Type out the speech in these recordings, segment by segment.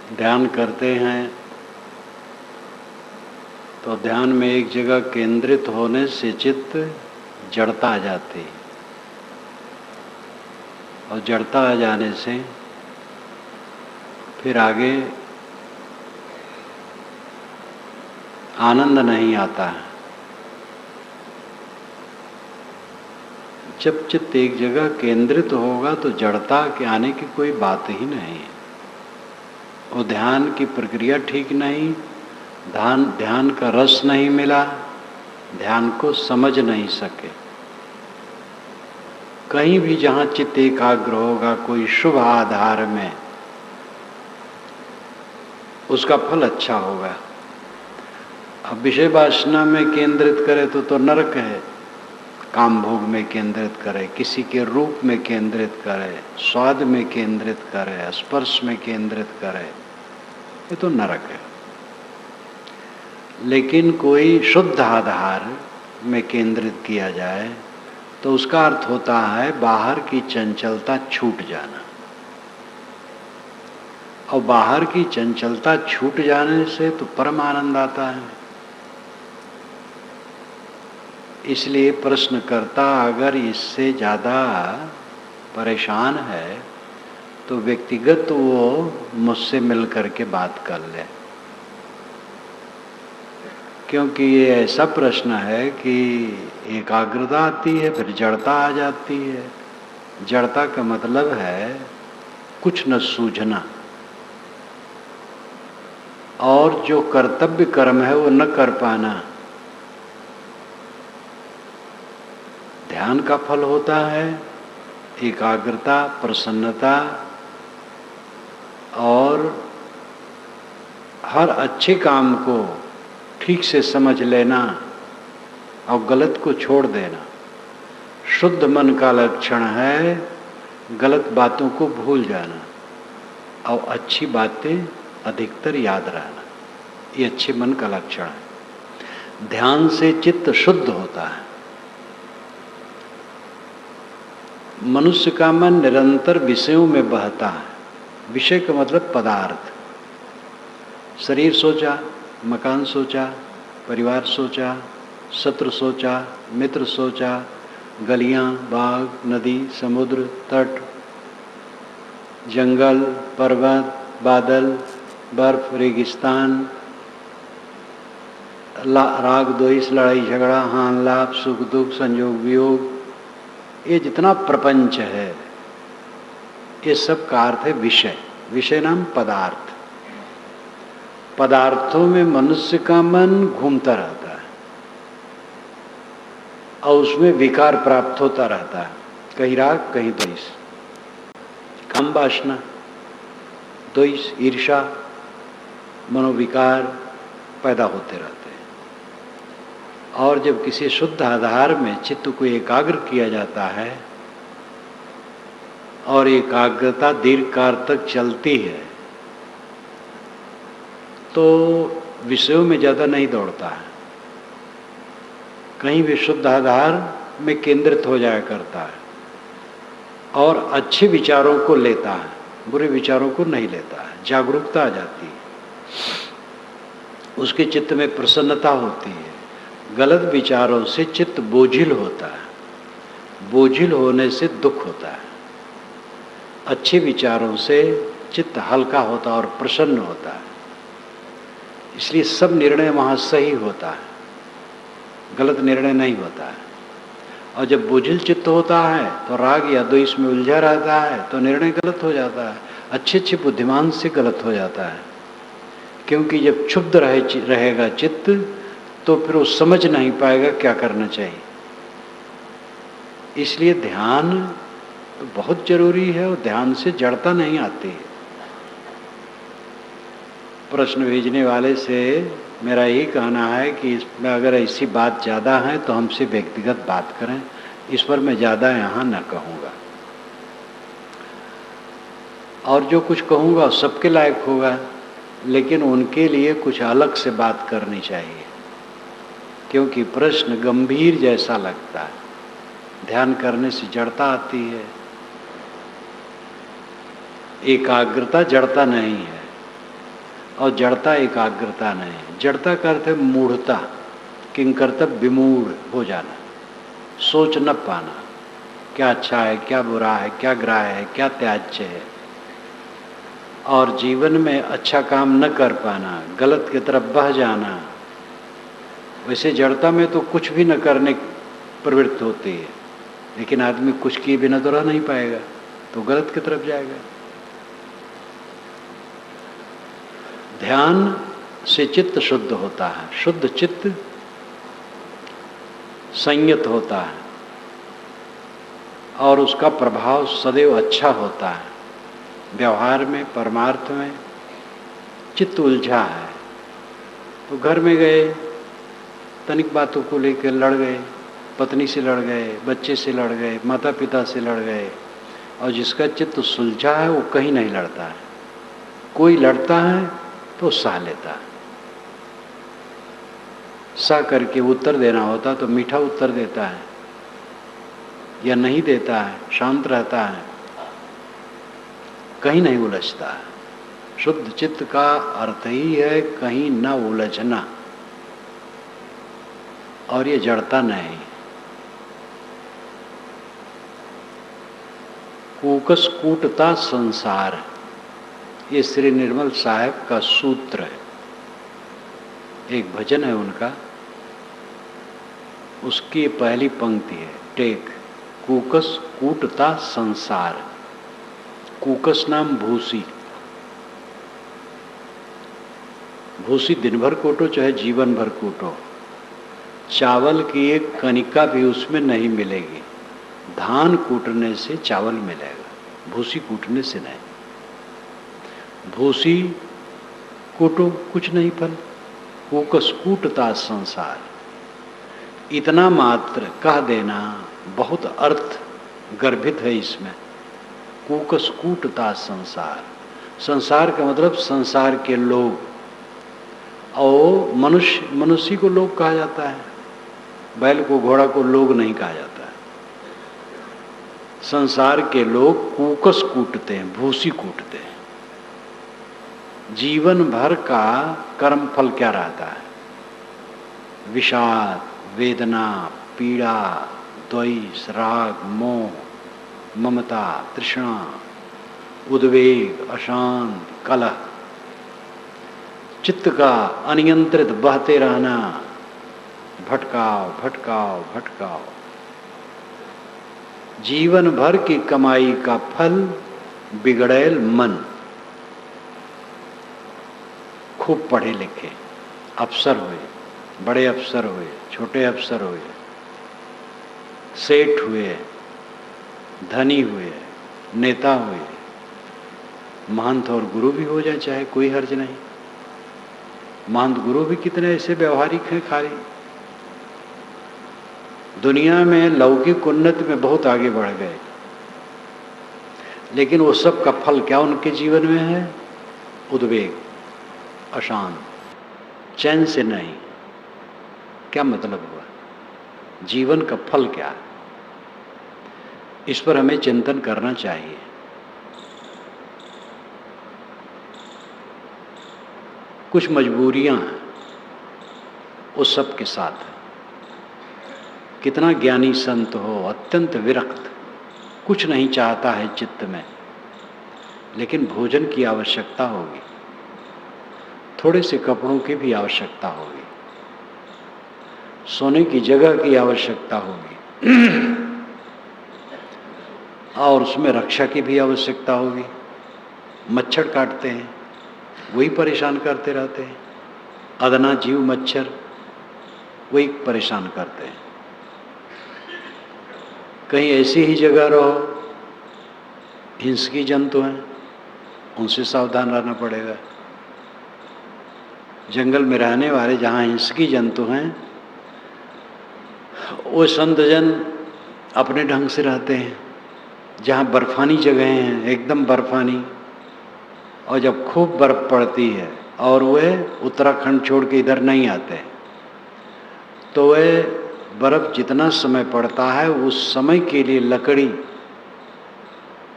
ध्यान करते हैं तो ध्यान में एक जगह केंद्रित होने से चित्त जड़ता आ जाती है और जड़ता आ जाने से फिर आगे आनंद नहीं आता है। जब चित्त एक जगह केंद्रित होगा तो जड़ता के आने की कोई बात ही नहीं है। वो ध्यान की प्रक्रिया ठीक नहीं, ध्यान का रस नहीं मिला, ध्यान को समझ नहीं सके। कहीं भी जहाँ चित्त एकाग्र होगा कोई शुभ आधार में, उसका फल अच्छा होगा। अब विषय वासना में केंद्रित करे तो नरक है। काम भोग में केंद्रित करे, किसी के रूप में केंद्रित करे, स्वाद में केंद्रित करे, स्पर्श में केंद्रित करे, ये तो नरक है। लेकिन कोई शुद्ध आधार में केंद्रित किया जाए तो उसका अर्थ होता है बाहर की चंचलता छूट जाना। और बाहर की चंचलता छूट जाने से तो परम आनंद आता है। इसलिए प्रश्नकर्ता अगर इससे ज़्यादा परेशान है तो व्यक्तिगत वो मुझसे मिल करके बात कर ले, क्योंकि ये ऐसा प्रश्न है कि एकाग्रता आती है फिर जड़ता आ जाती है। जड़ता का मतलब है कुछ न सूझना, और जो कर्तव्य कर्म है वो न कर पाना। ध्यान का फल होता है एकाग्रता, प्रसन्नता और हर अच्छे काम को ठीक से समझ लेना और गलत को छोड़ देना। शुद्ध मन का लक्षण है गलत बातों को भूल जाना और अच्छी बातें अधिकतर याद रहना। ये अच्छे मन का लक्षण है। ध्यान से चित्त शुद्ध होता है। मनुष्य का मन निरंतर विषयों में बहता है। विषय का मतलब पदार्थ। शरीर सोचा, मकान सोचा, परिवार सोचा, शत्रु सोचा, मित्र सोचा, गलियां, बाग, नदी, समुद्र, तट, जंगल, पर्वत, बादल, बर्फ, रेगिस्तान, राग द्वेष, लड़ाई झगड़ा, हान लाभ, सुख दुख, संयोग वियोग, ये जितना प्रपंच है ये सब का अर्थ है विषय। विषय नाम पदार्थ। पदार्थों में मनुष्य का मन घूमता रहता है और उसमें विकार प्राप्त होता रहता है। कहीं राग कहीं द्वेष, काम वासना, द्वेष, ईर्ष्या, मनोविकार पैदा होते रहते हैं। और जब किसी शुद्ध आधार में चित्त को एकाग्र किया जाता है और एकाग्रता दीर्घ काल तक चलती है तो विषयों में ज़्यादा नहीं दौड़ता है। कहीं भी शुद्ध आधार में केंद्रित हो जाया करता है और अच्छे विचारों को लेता है, बुरे विचारों को नहीं लेता है। जागरूकता आ जाती है, उसके चित्त में प्रसन्नता होती है। गलत विचारों से चित्त बोझिल होता है, बोझिल होने से दुख होता है। अच्छे विचारों से चित्त हल्का होता है और प्रसन्न होता है। इसलिए सब निर्णय वहाँ सही होता है, गलत निर्णय नहीं होता है। और जब बोझिल चित्त होता है तो राग या द्वेष में उलझा रहता है तो निर्णय गलत हो जाता है। अच्छे अच्छे बुद्धिमान से गलत हो जाता है, क्योंकि जब क्षुब्ध रहेगा चित्त तो फिर वो समझ नहीं पाएगा क्या करना चाहिए। इसलिए ध्यान तो बहुत जरूरी है और ध्यान से जड़ता नहीं आती है। प्रश्न भेजने वाले से मेरा यही कहना है कि इसमें अगर ऐसी बात ज़्यादा है तो हमसे व्यक्तिगत बात करें। इस पर मैं ज़्यादा यहाँ न कहूँगा, और जो कुछ कहूँगा सबके लायक होगा, लेकिन उनके लिए कुछ अलग से बात करनी चाहिए, क्योंकि प्रश्न गंभीर जैसा लगता है। ध्यान करने से जड़ता आती है, एकाग्रता जड़ता नहीं है। और जड़ता एकाग्रता नहीं। जड़ता का अर्थ है मूढ़ता, किंकर्तव्य विमूढ़ हो जाना, सोच न पाना, क्या अच्छा है, क्या बुरा है, क्या ग्राह्य है, क्या त्याज्य है, और जीवन में अच्छा काम न कर पाना, गलत की तरफ बह जाना। वैसे जड़ता में तो कुछ भी न करने प्रवृत्त होती है, लेकिन आदमी कुछ किए बिना तो रह नहीं पाएगा, तो गलत की तरफ जाएगा। ध्यान से चित्त शुद्ध होता है, शुद्ध चित्त संयत होता है और उसका प्रभाव सदैव अच्छा होता है। व्यवहार में, परमार्थ में चित्त उलझा है तो घर में गए, तनिक बातों को लेकर लड़ गए, पत्नी से लड़ गए, बच्चे से लड़ गए, माता पिता से लड़ गए, और जिसका चित्त सुलझा है वो कहीं नहीं लड़ता है। कोई लड़ता है तो सह लेता है, सह करके उत्तर देना होता तो मीठा उत्तर देता है, या नहीं देता है, शांत रहता है, कहीं नहीं उलझता है। शुद्ध चित्त का अर्थ ही है कहीं न उलझना, और ये जड़ता नहीं। कूकस कूटता संसार, ये श्री निर्मल साहब का सूत्र है। एक भजन है उनका, उसकी पहली पंक्ति है, टेक, कूकस कूटता संसार। कूकस नाम भूसी, भूसी दिन भर कूटो चाहे जीवन भर कूटो, चावल की एक कणिका भी उसमें नहीं मिलेगी। धान कूटने से चावल मिलेगा, भूसी कूटने से नहीं। भूसी कूटो कुछ नहीं फल, कूकस कूटता संसार। इतना मात्र कह देना बहुत अर्थ गर्भित है इसमें। कूकस कूटता संसार, संसार का मतलब संसार के लोग, और मनुष्य को लोग कहा जाता है, बैल को घोड़ा को लोग नहीं कहा जाता है। संसार के लोग कूकस कूटते हैं, भूसी कूटते हैं। जीवन भर का कर्म फल क्या रहता है? विषाद, वेदना, पीड़ा, द्वेष, राग, मोह, ममता, तृष्णा, उद्वेग, अशांत, कलह, चित्त का अनियंत्रित बहते रहना, भटकाव भटकाव भटकाव। जीवन भर की कमाई का फल बिगड़ैल मन। खूब पढ़े लिखे अफसर हुए, बड़े अफसर हुए, छोटे अफसर हुए, सेठ हुए, धनी हुए, नेता हुए, महंत और गुरु भी हो जाए चाहे कोई हर्ज नहीं। महंत गुरु भी कितने ऐसे व्यवहारिक हैं खाली। दुनिया में लौकिक उन्नति में बहुत आगे बढ़ गए, लेकिन वो सब का फल क्या उनके जीवन में है? उद्वेग, अशांत, चैन से नहीं। क्या मतलब हुआ? जीवन का फल क्या? इस पर हमें चिंतन करना चाहिए। कुछ मजबूरियां हैं उस सब के साथ। कितना ज्ञानी संत हो, अत्यंत विरक्त, कुछ नहीं चाहता है चित्त में, लेकिन भोजन की आवश्यकता होगी, थोड़े से कपड़ों की भी आवश्यकता होगी, सोने की जगह की आवश्यकता होगी और उसमें रक्षा की भी आवश्यकता होगी। मच्छर काटते हैं, वही परेशान करते रहते हैं। अदना जीव मच्छर, वही परेशान करते हैं। कहीं ऐसी ही जगह रहो, हिंसकी जंतु हैं, उनसे सावधान रहना पड़ेगा। जंगल में रहने वाले जहाँ हिंसकी जंतु हैं, वो संतजन अपने ढंग से रहते हैं। जहाँ बर्फानी जगह हैं, एकदम बर्फानी, और जब खूब बर्फ पड़ती है और वे उत्तराखंड छोड़ के इधर नहीं आते, तो वे बर्फ जितना समय पड़ता है उस समय के लिए लकड़ी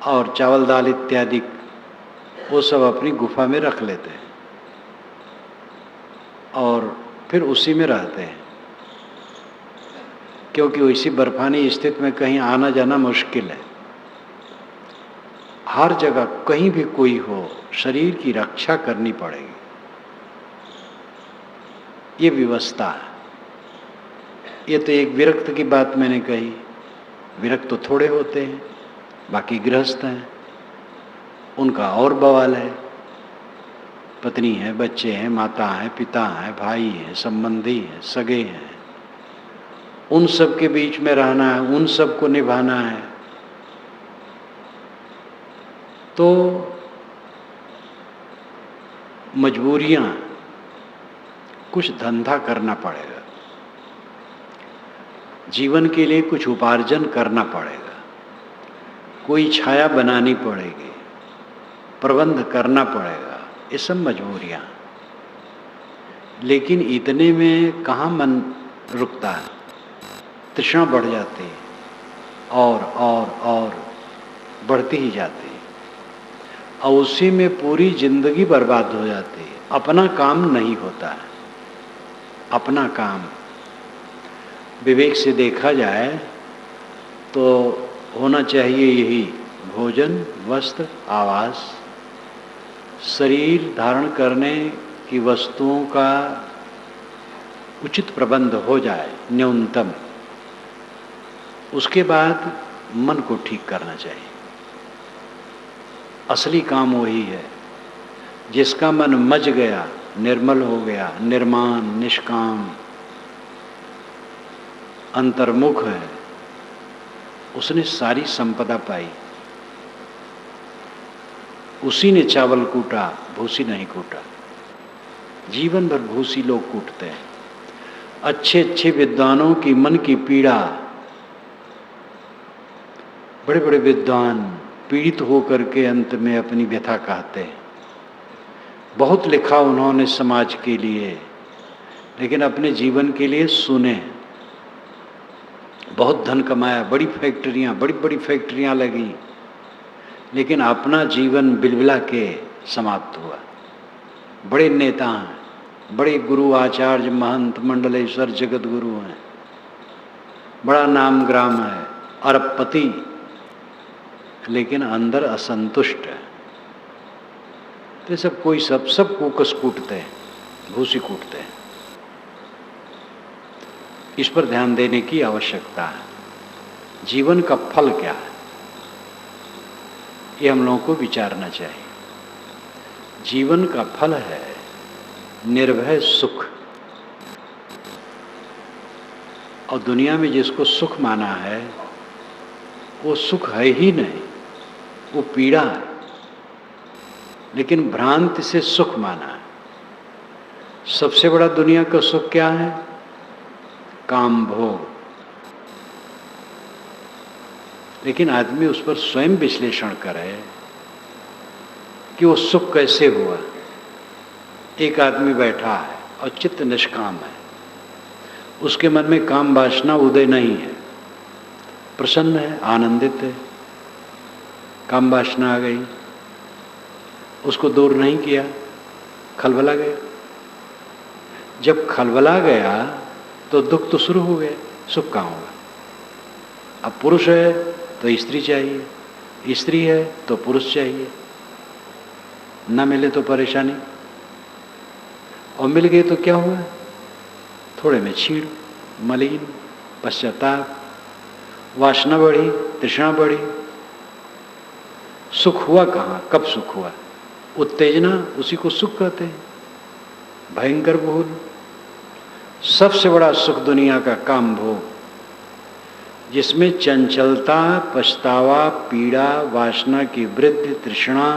और चावल दाल इत्यादि वो सब अपनी गुफा में रख लेते हैं। और फिर उसी में रहते हैं, क्योंकि इसी बर्फानी स्थिति में कहीं आना जाना मुश्किल है। हर जगह कहीं भी कोई हो, शरीर की रक्षा करनी पड़ेगी। ये व्यवस्था है। ये तो एक विरक्त की बात मैंने कही। विरक्त तो थोड़े होते हैं, बाकी गृहस्थ हैं, उनका और बवाल है। पत्नी है, बच्चे हैं, माता है, पिता है, भाई है, संबंधी है, सगे हैं, उन सब के बीच में रहना है, उन सब को निभाना है। तो मजबूरियां, कुछ धंधा करना पड़ेगा, जीवन के लिए कुछ उपार्जन करना पड़ेगा, कोई छाया बनानी पड़ेगी, प्रबंध करना पड़ेगा। ये सब मजबूरियां। लेकिन इतने में कहाँ मन रुकता है, तृष्णा बढ़ जाती है और बढ़ती ही जाती है, और उसी में पूरी जिंदगी बर्बाद हो जाती है। अपना काम नहीं होता है। अपना काम विवेक से देखा जाए तो होना चाहिए यही: भोजन, वस्त्र, आवास, शरीर धारण करने की वस्तुओं का उचित प्रबंध हो जाए न्यूनतम। उसके बाद मन को ठीक करना चाहिए। असली काम वही है जिसका मन मज गया, निर्मल हो गया, निर्माण, निष्काम, अंतर्मुख है, उसने सारी संपदा पाई। उसी ने चावल कूटा, भूसी नहीं कूटा। जीवन भर भूसी लोग कूटते हैं। अच्छे अच्छे विद्वानों की मन की पीड़ा, बड़े बड़े विद्वान पीड़ित होकर के अंत में अपनी व्यथा कहते हैं। बहुत लिखा उन्होंने समाज के लिए, लेकिन अपने जीवन के लिए सुने। बहुत धन कमाया, बड़ी बड़ी फैक्ट्रियां लगी, लेकिन अपना जीवन बिलबिला के समाप्त हुआ। बड़े नेता हैं, बड़े गुरु, आचार्य, महंत, मंडलेश्वर, जगत गुरु हैं, बड़ा नाम ग्राम है, अरबपति, लेकिन अंदर असंतुष्ट है। तो सब कोई सब कुकस कूटते हैं, भूसी कूटते हैं। इस पर ध्यान देने की आवश्यकता है। जीवन का फल क्या है, ये हम लोगों को विचारना चाहिए। जीवन का फल है निर्भय सुख। और दुनिया में जिसको सुख माना है वो सुख है ही नहीं, वो पीड़ा है। लेकिन भ्रांति से सुख माना है। सबसे बड़ा दुनिया का सुख क्या है? काम भोग। लेकिन आदमी उस पर स्वयं विश्लेषण करे कि वो सुख कैसे हुआ। एक आदमी बैठा है और चित्त निष्काम है, उसके मन में काम वासना उदय नहीं है, प्रसन्न है, आनंदित है। काम वासना आ गई, उसको दूर नहीं किया, खलबला गया। जब खलबला गया तो दुख तो शुरू हो गया, सुख कहाँ होगा। अब पुरुष है तो स्त्री चाहिए, स्त्री है तो पुरुष चाहिए, न मिले तो परेशानी, और मिल गए तो क्या हुआ? थोड़े में छीड़, मलिन, पश्चाताप, वासना बढ़ी, तृष्णा बढ़ी। सुख हुआ कहाँ? कब सुख हुआ? उत्तेजना, उसी को सुख कहते हैं। भयंकर भूल। सबसे बड़ा सुख दुनिया का काम भोग, जिसमें चंचलता, पछतावा, पीड़ा, वासना की वृद्धि, तृष्णा,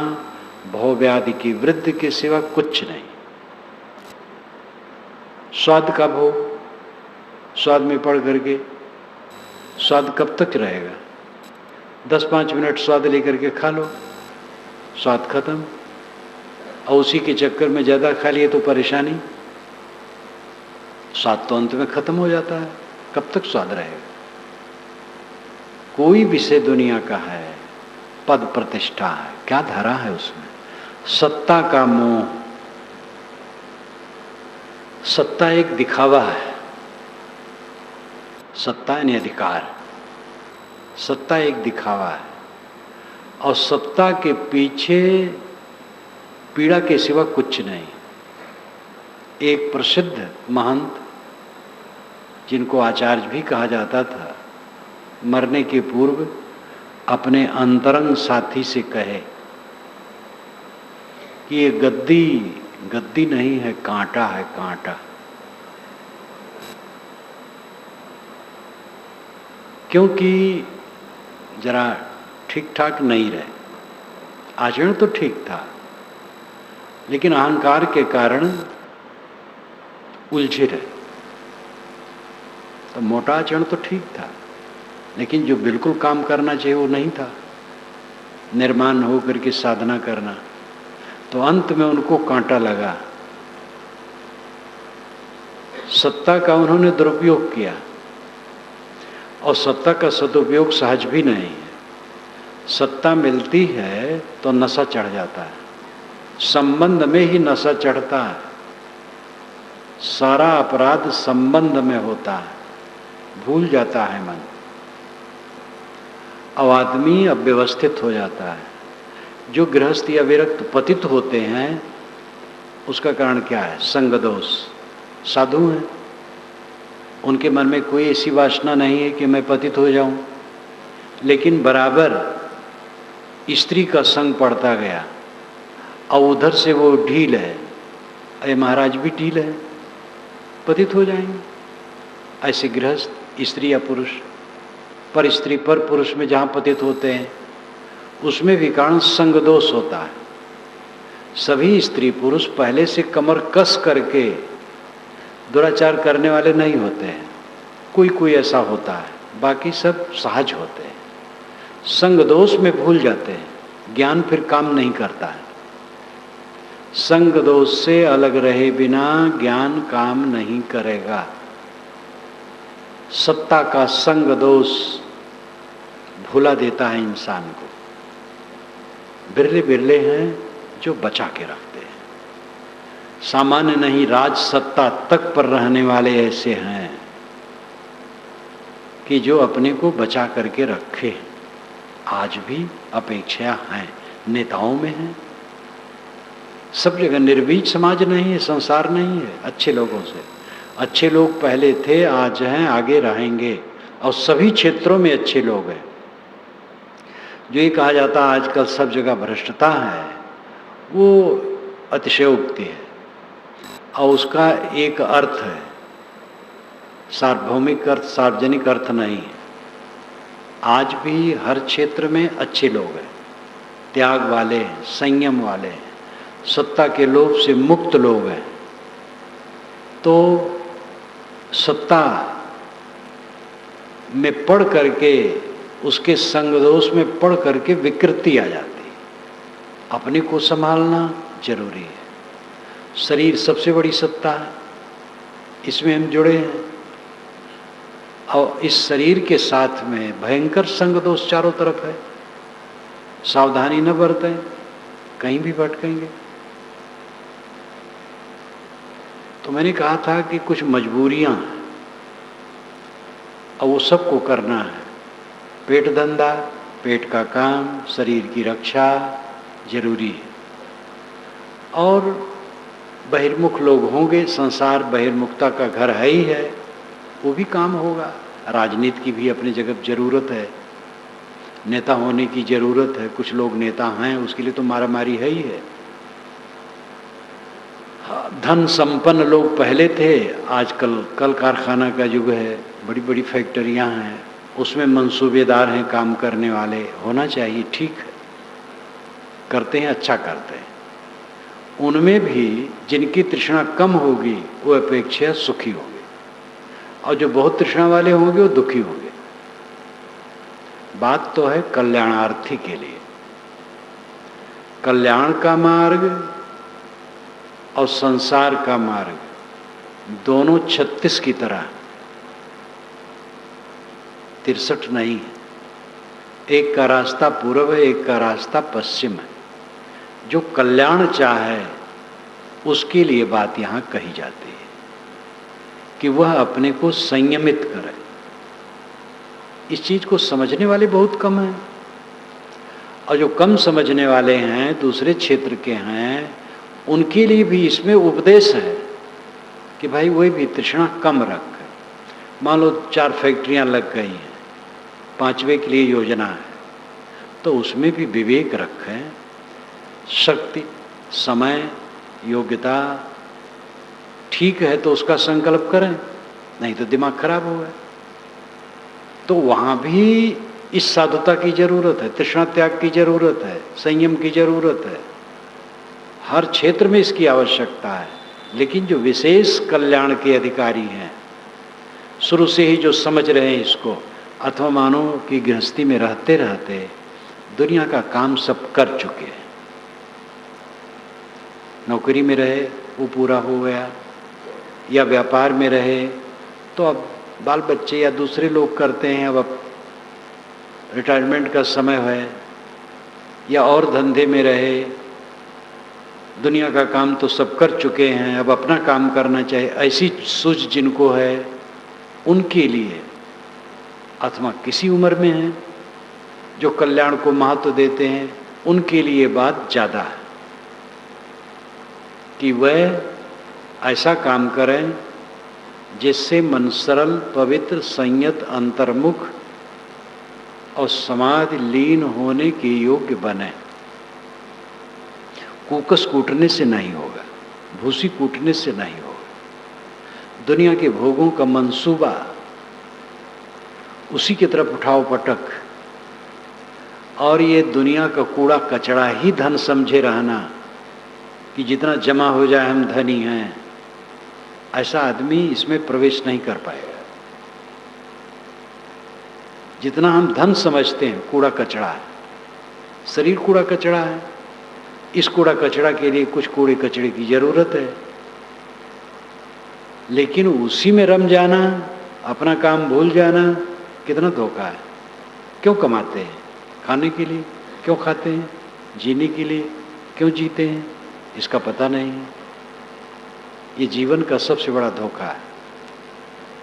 भवव्याधि की वृद्धि के सिवा कुछ नहीं। स्वाद का भोग, स्वाद में पड़ करके स्वाद कब तक रहेगा? 10-5 मिनट स्वाद लेकर के खा लो, स्वाद खत्म। और उसी के चक्कर में ज़्यादा खा लिए तो परेशानी, स्वाद तो अंत में खत्म हो जाता है। कब तक स्वाद रहेगा? कोई विषय दुनिया का है, पद प्रतिष्ठा है, क्या धरा है उसमें? सत्ता का मोह, सत्ता एक दिखावा है। सत्ता यानी अधिकार। सत्ता एक दिखावा है और सत्ता के पीछे पीड़ा के सिवा कुछ नहीं। एक प्रसिद्ध महंत जिनको आचार्य भी कहा जाता था, मरने के पूर्व अपने अंतरंग साथी से कहे कि ये गद्दी गद्दी नहीं है, कांटा है, कांटा। क्योंकि जरा ठीक ठाक नहीं रहे। आचरण तो ठीक था, लेकिन अहंकार के कारण उलझे रहे। तो मोटा आचरण तो ठीक था, लेकिन जो बिल्कुल काम करना चाहिए वो नहीं था, निर्माण होकर के साधना करना। तो अंत में उनको कांटा लगा। सत्ता का उन्होंने दुरुपयोग किया और सत्ता का सदुपयोग सहज भी नहीं है। सत्ता मिलती है तो नशा चढ़ जाता है, संबंध में ही नशा चढ़ता है। सारा अपराध संबंध में होता है, भूल जाता है मन। अब आदमी अव्यवस्थित हो जाता है। जो गृहस्थ या विरक्त पतित होते हैं उसका कारण क्या है? संग दोष। साधु हैं, उनके मन में कोई ऐसी वासना नहीं है कि मैं पतित हो जाऊं, लेकिन बराबर स्त्री का संग पड़ता गया और उधर से वो ढील है। अरे महाराज भी ढील है, पतित हो जाएंगे। ऐसे गृहस्थ स्त्री या पुरुष, पर स्त्री पर पुरुष में जहाँ पतित होते हैं उसमें भी कारण संग दोष होता है। सभी स्त्री पुरुष पहले से कमर कस करके दुराचार करने वाले नहीं होते हैं, कोई कोई ऐसा होता है, बाकी सब सहज होते हैं। संग दोष में भूल जाते हैं, ज्ञान फिर काम नहीं करता है। संग दोष से अलग रहे बिना ज्ञान काम नहीं करेगा। सत्ता का संग दोष भुला देता है इंसान को। बिरले बिरले हैं जो बचा के रखते हैं। सामान्य नहीं, राज सत्ता तक पर रहने वाले ऐसे हैं कि जो अपने को बचा करके रखे। आज भी अपेक्षा है, नेताओं में है, सब जगह। निर्बीज समाज नहीं है, संसार नहीं है अच्छे लोगों से। अच्छे लोग पहले थे, आज हैं, आगे रहेंगे, और सभी क्षेत्रों में अच्छे लोग हैं। जो ये कहा जाता आजकल सब जगह भ्रष्टता है, वो अतिशयोक्ति है और उसका एक अर्थ है, सार्वभौमिक अर्थ, सार्वजनिक अर्थ नहीं है। आज भी हर क्षेत्र में अच्छे लोग हैं, त्याग वाले हैं, संयम वाले हैं, सत्ता के लोभ से मुक्त लोग हैं। तो सत्ता में पढ़ करके, उसके संग दोष में पढ़ करके विकृति आ जाती है। अपने को संभालना जरूरी है। शरीर सबसे बड़ी सत्ता है, इसमें हम जुड़े हैं और इस शरीर के साथ में भयंकर संग दोष चारों तरफ है। सावधानी न बरतें, कहीं भी भटकेंगे। तो मैंने कहा था कि कुछ मजबूरियां हैं और वो सबको करना है। पेट धंधा, पेट का काम, शरीर की रक्षा जरूरी है। और बहिर्मुख लोग होंगे, संसार बहिर्मुखता का घर है ही है, वो भी काम होगा। राजनीति की भी अपनी जगह जरूरत है, नेता होने की जरूरत है। कुछ लोग नेता हैं, उसके लिए तो मारामारी है ही है। धन संपन्न लोग पहले थे, आजकल कल कारखाना का युग है, बड़ी बड़ी फैक्ट्रियां हैं, उसमें मंसूबेदार हैं, काम करने वाले होना चाहिए। ठीक है, करते हैं, अच्छा करते हैं। उनमें भी जिनकी तृष्णा कम होगी वो अपेक्षा सुखी होंगे, और जो बहुत तृष्णा वाले होंगे वो दुखी होंगे। बात तो है कल्याणार्थी के लिए। कल्याण का मार्ग और संसार का मार्ग दोनों 36 की तरह, 63 नहीं है। एक का रास्ता पूर्व है, एक का रास्ता पश्चिम है। जो कल्याण चाहे उसके लिए बात यहाँ कही जाती है। कि वह अपने को संयमित करे। इस चीज को समझने वाले बहुत कम हैं, और जो कम समझने वाले हैं, दूसरे क्षेत्र के हैं, उनके लिए भी इसमें उपदेश है कि भाई वही भी तृष्णा कम रख। मान लो 4 फैक्ट्रियां लग गई हैं, 5वें के लिए योजना है, तो उसमें भी विवेक रखें, शक्ति, समय, योग्यता ठीक है तो उसका संकल्प करें, नहीं तो दिमाग खराब होगा। तो वहाँ भी इस साधुता की जरूरत है, तृष्णा त्याग की जरूरत है, संयम की जरूरत है। हर क्षेत्र में इसकी आवश्यकता है। लेकिन जो विशेष कल्याण के अधिकारी हैं, शुरू से ही जो समझ रहे हैं इसको, अथवा मानो कि गृहस्थी में रहते रहते दुनिया का काम सब कर चुके हैं, नौकरी में रहे वो पूरा हो गया, या व्यापार में रहे तो अब बाल बच्चे या दूसरे लोग करते हैं, अब रिटायरमेंट का समय है, या और धंधे में रहे, दुनिया का काम तो सब कर चुके हैं, अब अपना काम करना चाहिए, ऐसी सूझ जिनको है उनके लिए, अथवा किसी उम्र में है जो कल्याण को महत्व देते हैं, उनके लिए बात ज़्यादा है कि वह ऐसा काम करें जिससे मन सरल, पवित्र, संयत, अंतर्मुख और समाधि लीन होने के योग्य बने। कूकस कूटने से नहीं होगा, भूसी कूटने से नहीं होगा। दुनिया के भोगों का मंसूबा उसी की तरफ उठाओ पटक, और ये दुनिया का कूड़ा कचड़ा ही धन समझे रहना कि जितना जमा हो जाए हम धनी हैं, ऐसा आदमी इसमें प्रवेश नहीं कर पाएगा। जितना हम धन समझते हैं कूड़ा कचड़ा है, शरीर कूड़ा कचड़ा है, इस कूड़ा कचड़ा के लिए कुछ कूड़े कचड़े की जरूरत है, लेकिन उसी में रम जाना, अपना काम भूल जाना, कितना धोखा है। क्यों कमाते हैं? खाने के लिए। क्यों खाते हैं? जीने के लिए। क्यों जीते हैं? इसका पता नहीं है। ये जीवन का सबसे बड़ा धोखा है।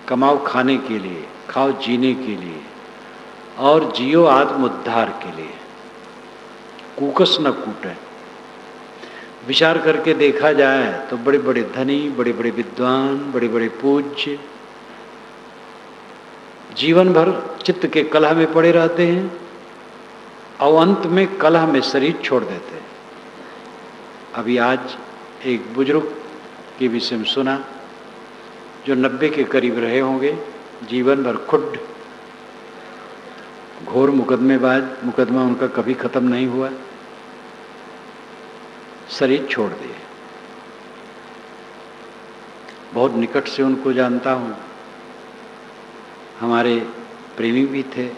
कमाओ खाने के लिए, खाओ जीने के लिए, और जियो आत्म उद्धार के लिए। कूकस न कूटें। विचार करके देखा जाए तो बड़े बड़े धनी, बड़े बड़े विद्वान, बड़े बड़े पूज्य जीवन भर चित्त के कलह में पड़े रहते हैं, और अंत में कलह में शरीर छोड़ देते हैं। अभी आज एक बुजुर्ग के विषय में सुना, जो 90 के करीब रहे होंगे, जीवन भर खुद घोर मुकदमेबाज, मुकदमा उनका कभी खत्म नहीं हुआ, शरीर छोड़ दिए। बहुत निकट से उनको जानता हूँ, हमारे प्रेमी भी थे,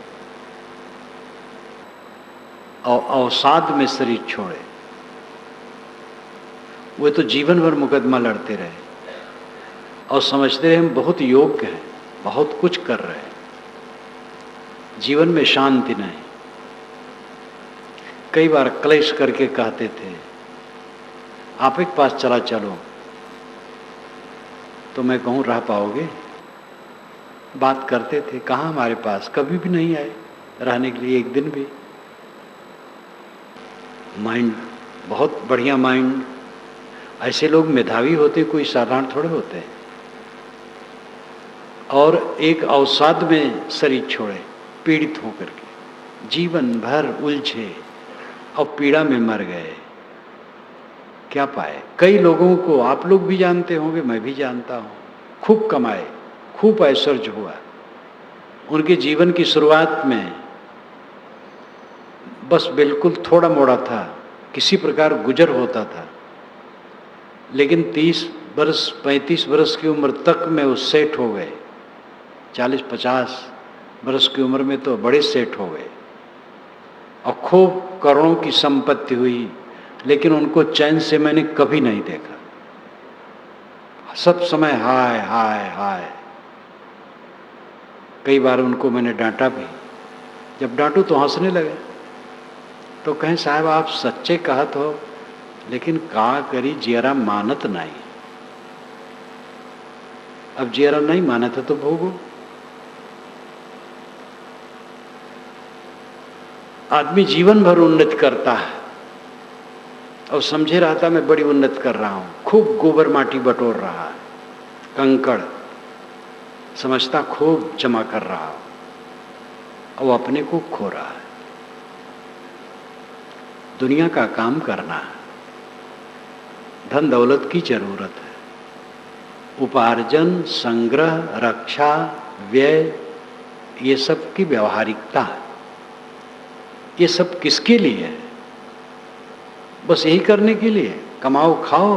और अवसाद में शरीर छोड़े। वे तो जीवन भर मुकदमा लड़ते रहे और समझते रहे हम बहुत योग्य हैं, बहुत कुछ कर रहे हैं, जीवन में शांति नहीं। कई बार क्लेश करके कहते थे आप एक पास चला चलो, तो मैं कहूँ रह पाओगे? बात करते थे, कहाँ हमारे पास, कभी भी नहीं आए रहने के लिए एक दिन भी। माइंड बहुत बढ़िया माइंड, ऐसे लोग मेधावी होते, कोई साधारण थोड़े होते हैं। और एक अवसाद में शरीर छोड़े, पीड़ित होकर के जीवन भर उलझे और पीड़ा में मर गए। क्या पाए? कई लोगों को आप लोग भी जानते होंगे, मैं भी जानता हूँ, खूब कमाए, खूब ऐश्वर्य हुआ, उनके जीवन की शुरुआत में बस बिल्कुल थोड़ा मोड़ा था, किसी प्रकार गुजर होता था, लेकिन 30 वर्ष 35 वर्ष की उम्र तक में वो सेट हो गए। 40-50 वर्ष की उम्र में तो बड़े सेट हो गए और खूब करोड़ों की संपत्ति हुई, लेकिन उनको चैन से मैंने कभी नहीं देखा। सब समय हाय हाय हाय। कई बार उनको मैंने डांटा भी, जब डांटू तो हंसने लगे, तो कहें साहब आप सच्चे कहत हो, लेकिन का करी जियरा मानत नहीं। अब जीरा नहीं माना था तो भोगो। आदमी जीवन भर उन्नति करता है और समझे रहा था मैं बड़ी उन्नति कर रहा हूं, खूब गोबर माटी बटोर रहा है, कंकड़ समझता खूब जमा कर रहा है, और वो अपने को खो रहा है। दुनिया का काम करना है, धन दौलत की जरूरत है, उपार्जन, संग्रह, रक्षा, व्यय, ये सब की व्यवहारिकता है। ये सब किसके लिए है? बस यही करने के लिए, कमाओ खाओ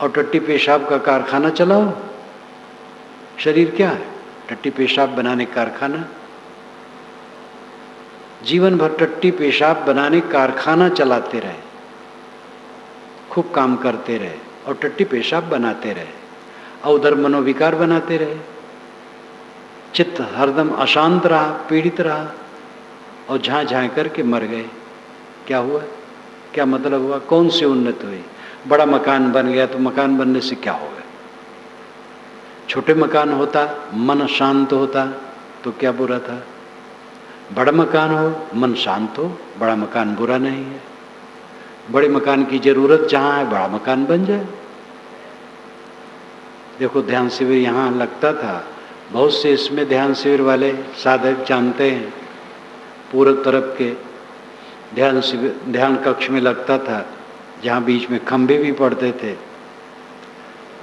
और टट्टी पेशाब का कारखाना चलाओ। शरीर क्या है? टट्टी पेशाब बनाने कारखाना। जीवन भर टट्टी पेशाब बनाने कारखाना चलाते रहे, खूब काम करते रहे और टट्टी पेशाब बनाते रहे और उधर मनोविकार बनाते रहे। चित्त हरदम अशांत रहा, पीड़ित रहा और झां करके मर गए। क्या हुआ? क्या मतलब हुआ? कौन सी उन्नति हुई? बड़ा मकान बन गया तो मकान बनने से क्या होगा? छोटे मकान होता, मन शांत होता तो क्या बुरा था? बड़ा मकान हो, मन शांत हो, बड़ा मकान बुरा नहीं है। बड़े मकान की जरूरत जहां है, बड़ा मकान बन जाए। देखो ध्यान शिविर यहाँ लगता था, बहुत से इसमें ध्यान शिविर वाले साधक जानते हैं, पूर्व तरफ के ध्यान शिविर, ध्यान कक्ष में लगता था जहाँ बीच में खंभे भी पड़ते थे।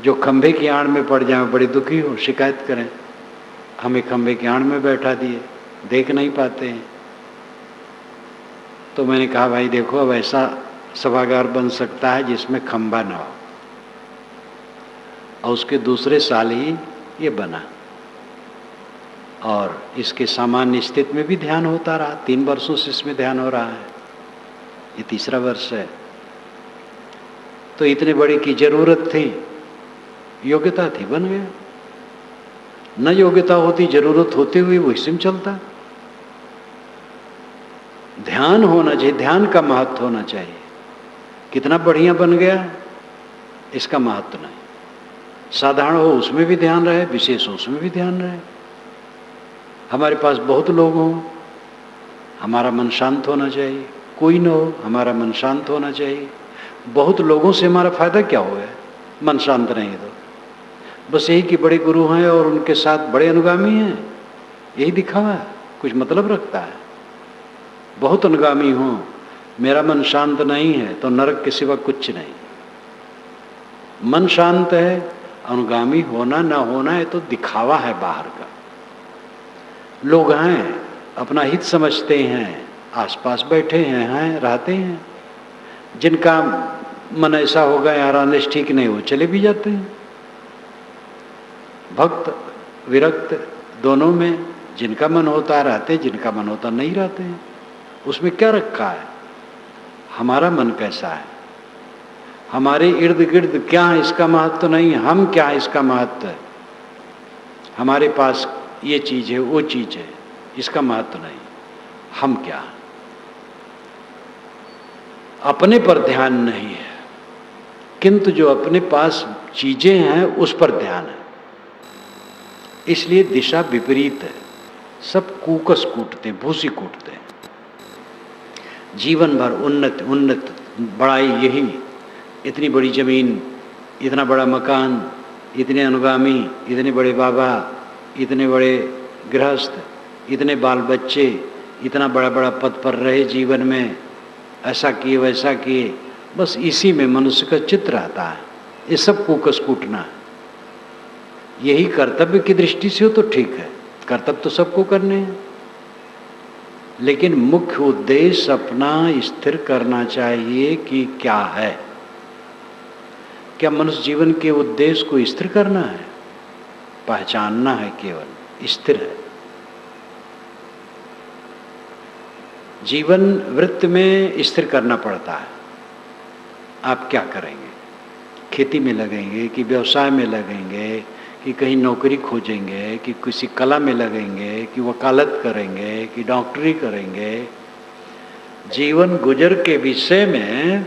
जो खंभे की आड़ में पड़ जाए बड़े दुखी हो, शिकायत करें, हमें खंभे की आड़ में बैठा दिए, देख नहीं पाते हैं। तो मैंने कहा भाई देखो, अब ऐसा सभागार बन सकता है जिसमें खंभा ना हो, और उसके दूसरे साल ही ये बना और इसके सामान्य स्थिति में भी ध्यान होता रहा। 3 वर्षों से इसमें ध्यान हो रहा है, ये तीसरा वर्ष है। तो इतने बड़े की जरूरत थी, योग्यता थी, बन गया। न योग्यता होती, जरूरत होते हुए वो इसी में चलता। ध्यान होना चाहिए, ध्यान का महत्व होना चाहिए। कितना बढ़िया बन गया, इसका महत्व नहीं। साधारण हो उसमें भी ध्यान रहे, विशेष हो उसमें भी ध्यान रहे। हमारे पास बहुत लोग हों, हमारा मन शांत होना चाहिए। कोई न हो, हमारा मन शांत होना चाहिए। बहुत लोगों से हमारा फायदा क्या हुआ है? मन शांत नहीं तो बस यही कि बड़े गुरु हैं और उनके साथ बड़े अनुगामी हैं, यही दिखावा है, कुछ मतलब रखता है। बहुत अनुगामी हों, मेरा मन शांत नहीं है तो नरक के सिवा कुछ नहीं। मन शांत है, अनुगामी होना ना होना है तो दिखावा है बाहर का। लोग हैं, अपना हित समझते हैं, आसपास बैठे हैं, रहते हैं। जिनका मन ऐसा होगा यार आनेश ठीक नहीं हो, चले भी जाते हैं। भक्त विरक्त दोनों में जिनका मन होता रहते, जिनका मन होता नहीं रहते हैं। उसमें क्या रखा है? हमारा मन कैसा है, हमारे इर्द गिर्द क्या है, इसका महत्व नहीं। हम क्या है, इसका महत्व है। हमारे पास ये चीज है, वो चीज है, इसका महत्व नहीं। हम क्या? अपने पर ध्यान नहीं है, किंतु जो अपने पास चीजें हैं उस पर ध्यान है। इसलिए दिशा विपरीत है, सब कूकस कूटते, भूसी कूटते हैं। जीवन भर उन्नत उन्नत बड़ाई, यही इतनी बड़ी जमीन, इतना बड़ा मकान, इतने अनुगामी, इतने बड़े बाबा, इतने बड़े गृहस्थ, इतने बाल बच्चे, इतना बड़ा बड़ा पद पर रहे जीवन में, ऐसा किए वैसा किए, बस इसी में मनुष्य का चित्त रहता है। ये सब कूकस कूटना है। यही कर्तव्य की दृष्टि से हो तो ठीक है, कर्तव्य तो सबको करने हैं, लेकिन मुख्य उद्देश्य अपना स्थिर करना चाहिए कि क्या है। क्या मनुष्य जीवन के उद्देश्य को स्थिर करना है? पहचानना है, केवल स्थिर है। जीवन वृत्त में स्थिर करना पड़ता है। आप क्या करेंगे? खेती में लगेंगे कि व्यवसाय में लगेंगे कि कहीं नौकरी खोजेंगे कि किसी कला में लगेंगे कि वकालत करेंगे कि डॉक्टरी करेंगे? जीवन गुजर के विषय में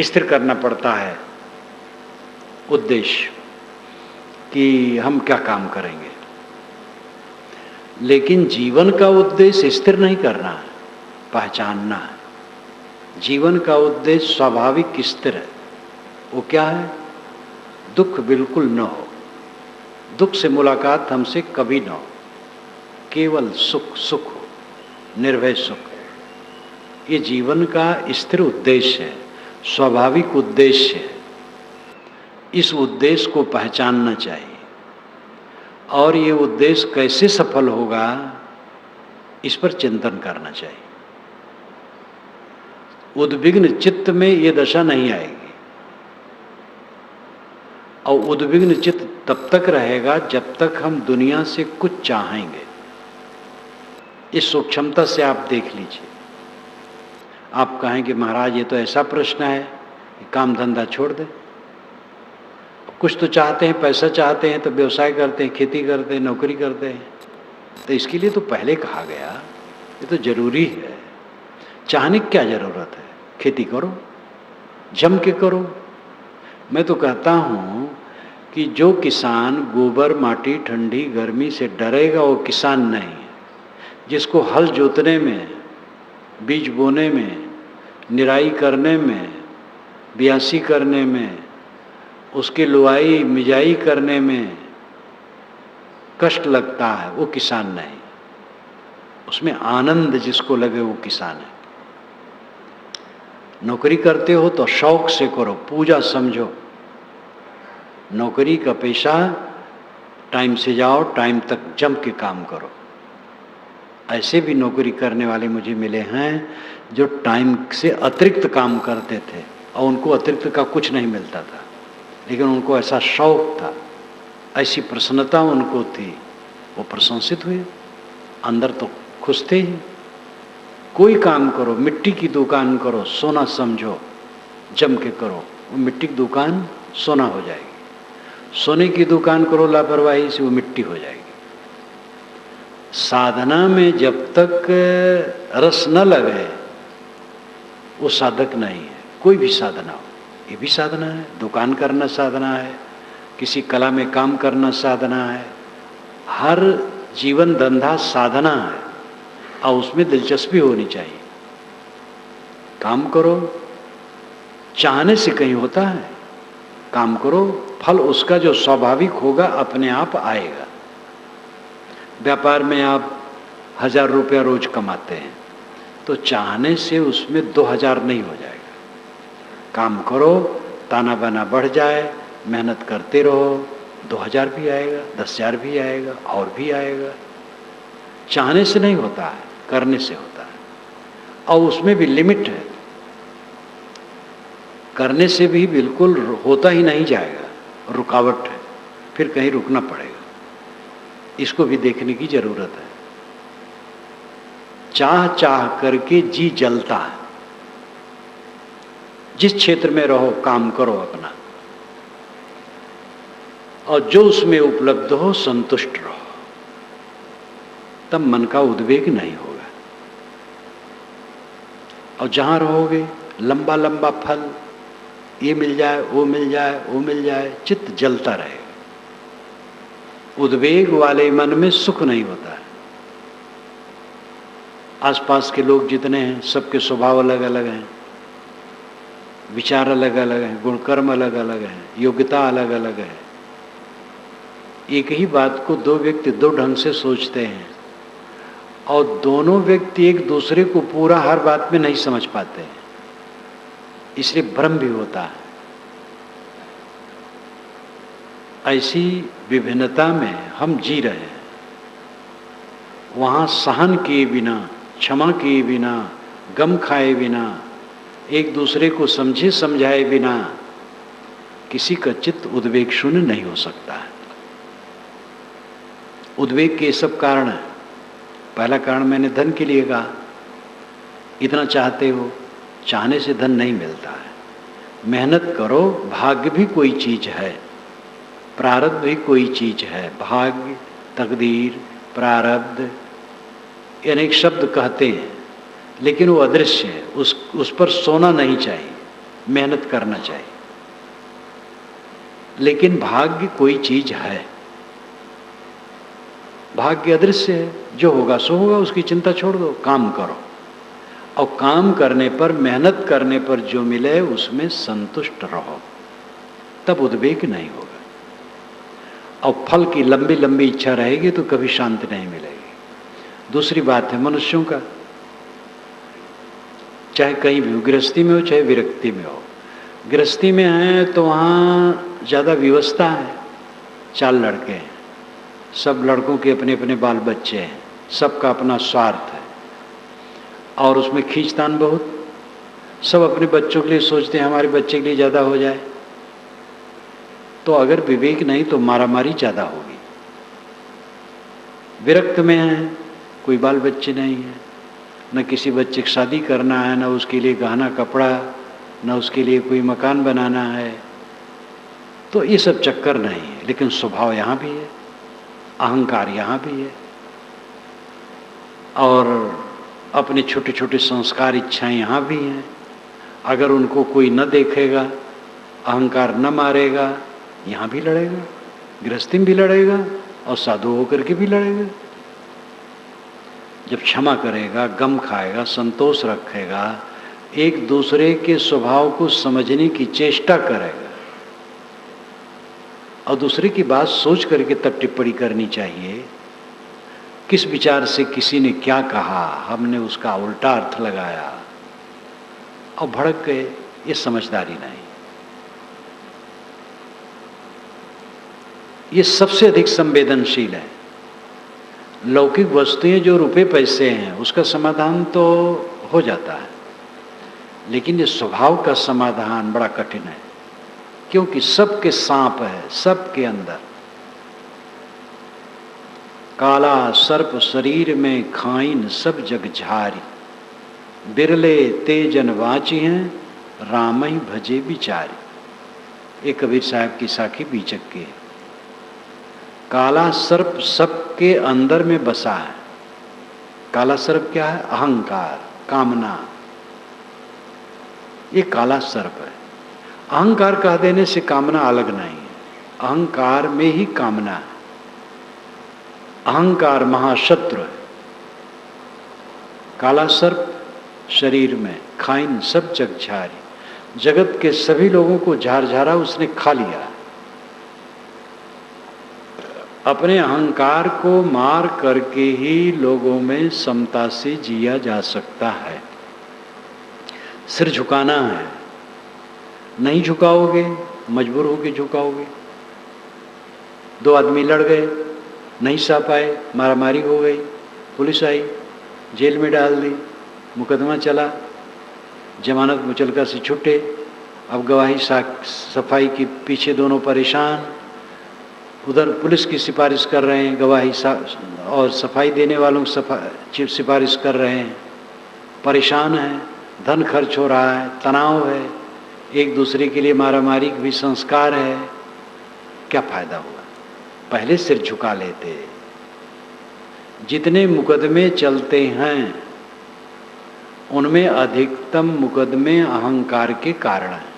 स्थिर करना पड़ता है उद्देश्य। कि हम क्या काम करेंगे। लेकिन जीवन का उद्देश्य स्थिर नहीं करना है, पहचानना है। जीवन का उद्देश्य स्वाभाविक स्थिर है। वो क्या है? दुख बिल्कुल न हो, दुख से मुलाकात हमसे कभी न हो, केवल सुख सुख हो, निर्भय सुख। ये जीवन का स्थिर उद्देश्य है, स्वाभाविक उद्देश्य है। इस उद्देश्य को पहचानना चाहिए। और ये उद्देश्य कैसे सफल होगा, इस पर चिंतन करना चाहिए। उद्विग्न चित्त में ये दशा नहीं आएगी। और उद्विग्न चित्त तब तक रहेगा जब तक हम दुनिया से कुछ चाहेंगे। इस सूक्ष्मता से आप देख लीजिए। आप कहें कि महाराज ये तो ऐसा प्रश्न है कि काम धंधा छोड़ दे। कुछ तो चाहते हैं, पैसा चाहते हैं तो व्यवसाय करते हैं, खेती करते हैं, नौकरी करते हैं। तो इसके लिए तो पहले कहा गया ये तो जरूरी है। चाहने की क्या जरूरत है? खेती करो, जम के करो। मैं तो कहता हूँ कि जो किसान गोबर माटी ठंडी गर्मी से डरेगा वो किसान नहीं है। जिसको हल जोतने में, बीज बोने में, निराई करने में, बियासी करने में, उसके लुआई मिजाई करने में कष्ट लगता है, वो किसान नहीं। उसमें आनंद जिसको लगे वो किसान है। नौकरी करते हो तो शौक से करो, पूजा समझो। नौकरी का पेशा, टाइम से जाओ, टाइम तक जम के काम करो। ऐसे भी नौकरी करने वाले मुझे मिले हैं जो टाइम से अतिरिक्त काम करते थे और उनको अतिरिक्त का कुछ नहीं मिलता था, लेकिन उनको ऐसा शौक था, ऐसी प्रसन्नता उनको थी, वो प्रशंसित हुए। अंदर तो खुश थे ही। कोई काम करो, मिट्टी की दुकान करो, सोना समझो, जम के करो, वो मिट्टी की दुकान सोना हो जाएगी। सोने की दुकान करो लापरवाही से, वो मिट्टी हो जाएगी। साधना में जब तक रस न लगे वो साधक नहीं है। कोई भी साधना हो, ये भी साधना है। दुकान करना साधना है, किसी कला में काम करना साधना है। हर जीवन धंधा साधना है और उसमें दिलचस्पी होनी चाहिए। काम करो, चाहने से कहीं होता है। काम करो, फल उसका जो स्वाभाविक होगा अपने आप आएगा। व्यापार में आप 1000 रुपया रोज कमाते हैं तो चाहने से उसमें 2000 नहीं हो जाएगा। काम करो, ताना बाना बढ़ जाए, मेहनत करते रहो, 2000 भी आएगा, 10,000 भी आएगा, और भी आएगा। चाहने से नहीं होता है, करने से होता है। और उसमें भी लिमिट है। करने से भी बिल्कुल होता ही नहीं जाएगा, रुकावट है, फिर कहीं रुकना पड़ेगा। इसको भी देखने की जरूरत है। चाह चाह करके जी जलता है। जिस क्षेत्र में रहो काम करो अपना, और जो उसमें उपलब्ध हो संतुष्ट रहो, तब मन का उद्वेग नहीं होगा। और जहां रहोगे लंबा लंबा फल, ये मिल जाए, वो मिल जाए, वो मिल जाए, चित्त जलता रहेगा। उद्वेग वाले मन में सुख नहीं होता है। आसपास के लोग जितने हैं सबके स्वभाव अलग अलग हैं, विचार अलग अलग हैं, गुणकर्म अलग अलग हैं, योग्यता अलग अलग है। एक ही बात को दो व्यक्ति दो ढंग से सोचते हैं और दोनों व्यक्ति एक दूसरे को पूरा हर बात में नहीं समझ पाते हैं, इसलिए भ्रम भी होता है। ऐसी विभिन्नता में हम जी रहे हैं। वहाँ सहन किए बिना, क्षमा किए बिना, गम खाए बिना, एक दूसरे को समझे समझाए बिना किसी का चित्त उद्वेग शून्य नहीं हो सकता है। उद्वेग के सब कारण हैं। पहला कारण मैंने धन के लिए कहा। इतना चाहते हो, चाहने से धन नहीं मिलता है। मेहनत करो, भाग्य भी कोई चीज है, प्रारब्ध भी कोई चीज है। भाग्य, तकदीर, प्रारब्ध, अनेक शब्द कहते हैं, लेकिन वो अदृश्य है। उस पर सोना नहीं चाहिए, मेहनत करना चाहिए। लेकिन भाग्य कोई चीज है, भाग्य अदृश्य है, जो होगा सो होगा, उसकी चिंता छोड़ दो, काम करो। और काम करने पर, मेहनत करने पर जो मिले उसमें संतुष्ट रहो, तब उद्वेग नहीं होगा। और फल की लंबी लंबी इच्छा रहेगी तो कभी शांति नहीं मिलेगी। दूसरी बात है मनुष्यों का, चाहे कहीं भी गृहस्थी में हो चाहे विरक्ति में हो। गृहस्थी में है तो वहाँ ज़्यादा व्यवस्था है, 4 लड़के हैं, सब लड़कों के अपने अपने बाल बच्चे हैं, सबका अपना स्वार्थ है और उसमें खींचतान बहुत। सब अपने बच्चों के लिए सोचते हैं हमारे बच्चे के लिए ज़्यादा हो जाए, तो अगर विवेक नहीं तो मारामारी ज़्यादा होगी। विरक्त में है, कोई बाल बच्चे नहीं है, न किसी बच्चे की शादी करना है, न उसके लिए गहना कपड़ा, न उसके लिए कोई मकान बनाना है, तो ये सब चक्कर नहीं है। लेकिन स्वभाव यहाँ भी है, अहंकार यहाँ भी है, और अपने छोटे छोटे संस्कार इच्छाएं यहाँ भी हैं। अगर उनको कोई न देखेगा, अहंकार न मारेगा, यहाँ भी लड़ेगा, गृहस्थी में भी लड़ेगा और साधु होकर के भी लड़ेगा। जब क्षमा करेगा, गम खाएगा, संतोष रखेगा, एक दूसरे के स्वभाव को समझने की चेष्टा करेगा और दूसरे की बात सोच करके तब टिप्पणी करनी चाहिए। किस विचार से किसी ने क्या कहा, हमने उसका उल्टा अर्थ लगाया और भड़क गए, ये समझदारी नहीं। ये सबसे अधिक संवेदनशील है। लौकिक वस्तुएं जो रुपए पैसे हैं उसका समाधान तो हो जाता है, लेकिन ये स्वभाव का समाधान बड़ा कठिन है, क्योंकि सबके सांप है, सबके अंदर। काला सर्प शरीर में खाइन सब जग झारी, बिरले तेजन वाची हैं राम ही भजे बिचारी। ये कबीर साहब की साखी बीचक की है। काला सर्प सबके अंदर में बसा है। काला सर्प क्या है? अहंकार, कामना, ये काला सर्प है। अहंकार कह देने से कामना अलग नहीं है, अहंकार में ही कामना है। अहंकार महाशत्रु है। काला सर्प शरीर में खाइन सब जग झारी, जगत के सभी लोगों को झार झारा उसने खा लिया। अपने अहंकार को मार करके ही लोगों में समता से जिया जा सकता है। सिर झुकाना है, नहीं झुकाओगे मजबूर होके झुकाओगे। 2 आदमी लड़ गए, नहीं सह पाए, मारामारी हो गई, पुलिस आई, जेल में डाल दी, मुकदमा चला, जमानत मुचलका से छूटे। अब गवाही सफाई के पीछे दोनों परेशान, उधर पुलिस की सिफारिश कर रहे हैं, गवाही और सफाई देने वालों की सिफारिश कर रहे हैं, परेशान हैं, धन खर्च हो रहा है, तनाव है, एक दूसरे के लिए मारामारी भी संस्कार है। क्या फायदा हुआ? पहले सिर झुका लेते। जितने मुकदमे चलते हैं उनमें अधिकतम मुकदमे अहंकार के कारण हैं,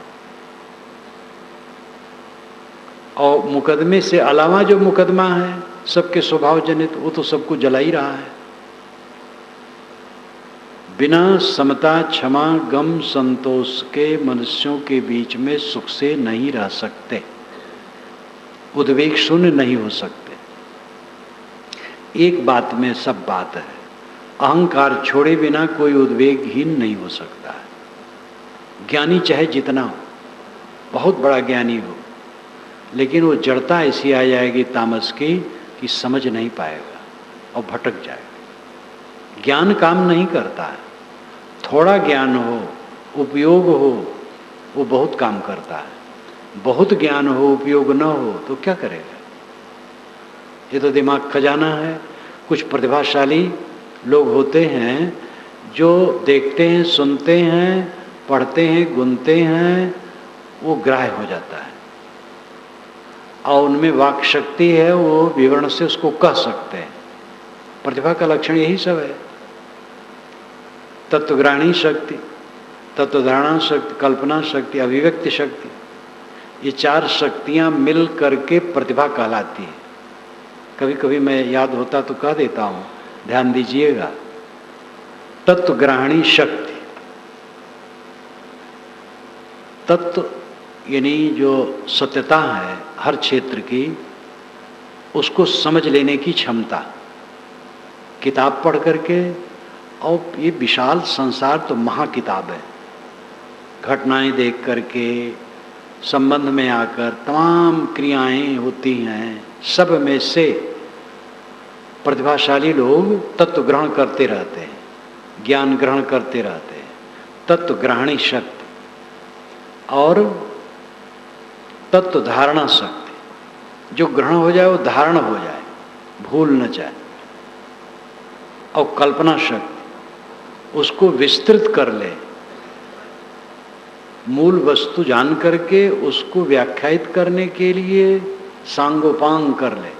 और मुकदमे से अलावा जो मुकदमा है सबके स्वभाव जनित, वो तो सबको जला ही रहा है। बिना समता, क्षमा, गम, संतोष के मनुष्यों के बीच में सुख से नहीं रह सकते, उद्वेग शून्य नहीं हो सकते। एक बात में सब बात है, अहंकार छोड़े बिना कोई उद्वेगहीन नहीं हो सकता है। ज्ञानी चाहे जितना हो, बहुत बड़ा ज्ञानी हो, लेकिन वो जड़ता ऐसी आ जाएगी तामस की कि समझ नहीं पाएगा और भटक जाएगा। ज्ञान काम नहीं करता है। थोड़ा ज्ञान हो, उपयोग हो, वो बहुत काम करता है। बहुत ज्ञान हो, उपयोग न हो तो क्या करेगा? ये तो दिमाग खजाना है। कुछ प्रतिभाशाली लोग होते हैं जो देखते हैं, सुनते हैं, पढ़ते हैं, गुनते हैं, वो ग्राह्य हो जाता है और उनमें वाक शक्ति है, वो विवरण से उसको कह सकते हैं। प्रतिभा का लक्षण यही सब है। तत्वग्रहणी शक्ति, तत्वधारणा शक्ति, कल्पना शक्ति, अभिव्यक्ति शक्ति, ये चार शक्तियां मिल करके प्रतिभा कहलाती है। कभी कभी मैं याद होता तो कह देता हूँ, ध्यान दीजिएगा। तत्वग्रहणी शक्ति, तत्व यानी जो सत्यता है हर क्षेत्र की, उसको समझ लेने की क्षमता। किताब पढ़ करके, और ये विशाल संसार तो महाकिताब है, घटनाएं देख करके, संबंध में आकर तमाम क्रियाएं होती हैं, सब में से प्रतिभाशाली लोग तत्व ग्रहण करते रहते हैं, ज्ञान ग्रहण करते रहते हैं। तत्व ग्रहणी शक्ति और तत्व धारणा शक्ति, जो ग्रहण हो जाए वो धारण हो जाए, भूल न जाए। और कल्पना शक्ति, उसको विस्तृत कर ले, मूल वस्तु जान करके उसको व्याख्यायित करने के लिए सांगोपांग कर ले।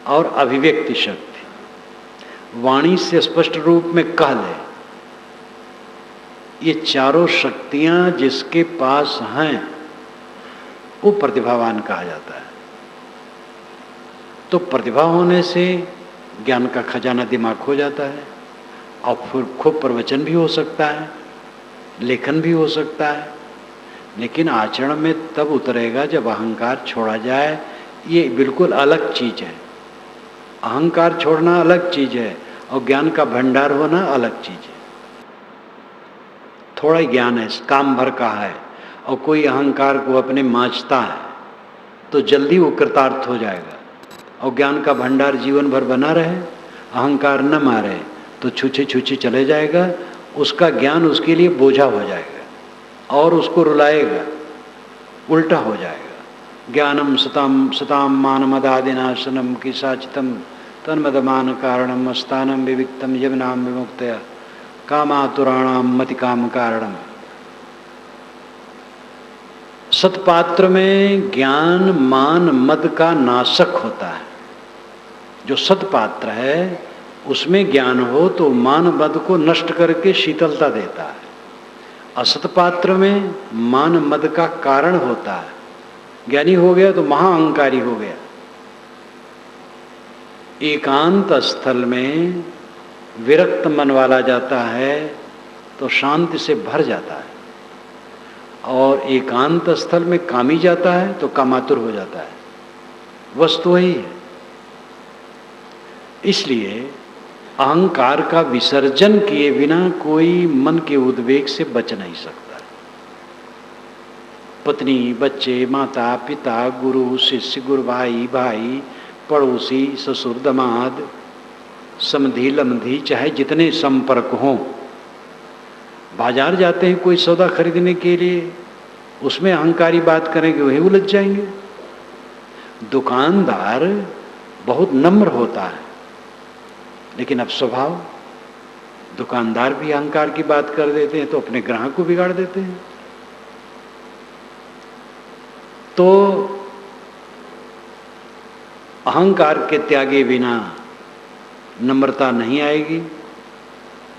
और अभिव्यक्ति शक्ति, वाणी से स्पष्ट रूप में कह ले। ये चारों शक्तियां जिसके पास हैं वो प्रतिभावान कहा जाता है। तो प्रतिभा होने से ज्ञान का खजाना दिमाग हो जाता है, और फिर खूब प्रवचन भी हो सकता है, लेखन भी हो सकता है, लेकिन आचरण में तब उतरेगा जब अहंकार छोड़ा जाए। ये बिल्कुल अलग चीज है। अहंकार छोड़ना अलग चीज है और ज्ञान का भंडार होना अलग चीज है। थोड़ा ही ज्ञान है, काम भर का है, और कोई अहंकार को अपने मांचता है तो जल्दी वो कृतार्थ हो जाएगा। और ज्ञान का भंडार जीवन भर बना रहे, अहंकार न मारे तो छूछे छूछे चले जाएगा। उसका ज्ञान उसके लिए बोझा हो जाएगा और उसको रुलाएगा, उल्टा हो जाएगा। ज्ञानम सताम सताम मानमदादिनाशनम किसाचितम तन्मदमान कारणम स्थानम विविक्तम यमनाम विमुक्तया कामातुराणाम मति काम कारणम। सतपात्र में ज्ञान मान मद का नाशक होता है। जो सतपात्र है उसमें ज्ञान हो तो मान मद को नष्ट करके शीतलता देता है। असतपात्र में मान मद का कारण होता है। ज्ञानी हो गया तो महाअहंकारी हो गया। एकांत स्थल में विरक्त मन वाला जाता है तो शांति से भर जाता है, और एकांत स्थल में कामी जाता है तो कामातुर हो जाता है। वस्तु वही है। इसलिए अहंकार का विसर्जन किए बिना कोई मन के उद्वेग से बच नहीं सकता। पत्नी, बच्चे, माता पिता, गुरु शिष्य, गुरु भाई भाई, पड़ोसी, ससुर, दामाद, समधी लमधी, चाहे जितने संपर्क हों, बाजार जाते हैं कोई सौदा खरीदने के लिए, उसमें अहंकारी बात करेंगे वही उलझ जाएंगे। दुकानदार बहुत नम्र होता है, लेकिन अब स्वभाव दुकानदार भी अहंकार की बात कर देते हैं तो अपने ग्राहक को बिगाड़ देते हैं। तो अहंकार के त्यागे बिना नम्रता नहीं आएगी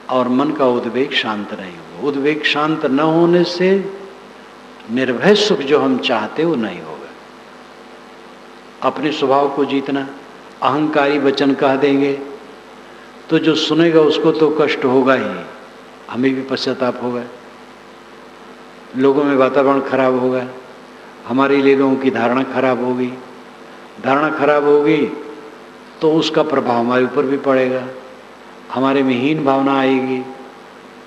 और मन का उद्वेग शांत नहीं होगा। उद्वेग शांत न होने से निर्भय सुख जो हम चाहते वो नहीं होगा। अपने स्वभाव को जीतना, अहंकारी वचन कह देंगे तो जो सुनेगा उसको तो कष्ट होगा ही, हमें भी पश्चाताप होगा, लोगों में वातावरण खराब होगा, हमारे लिए लोगों की धारणा खराब होगी। धारणा खराब होगी तो उसका प्रभाव हमारे ऊपर भी पड़ेगा, हमारे में हीन भावना आएगी,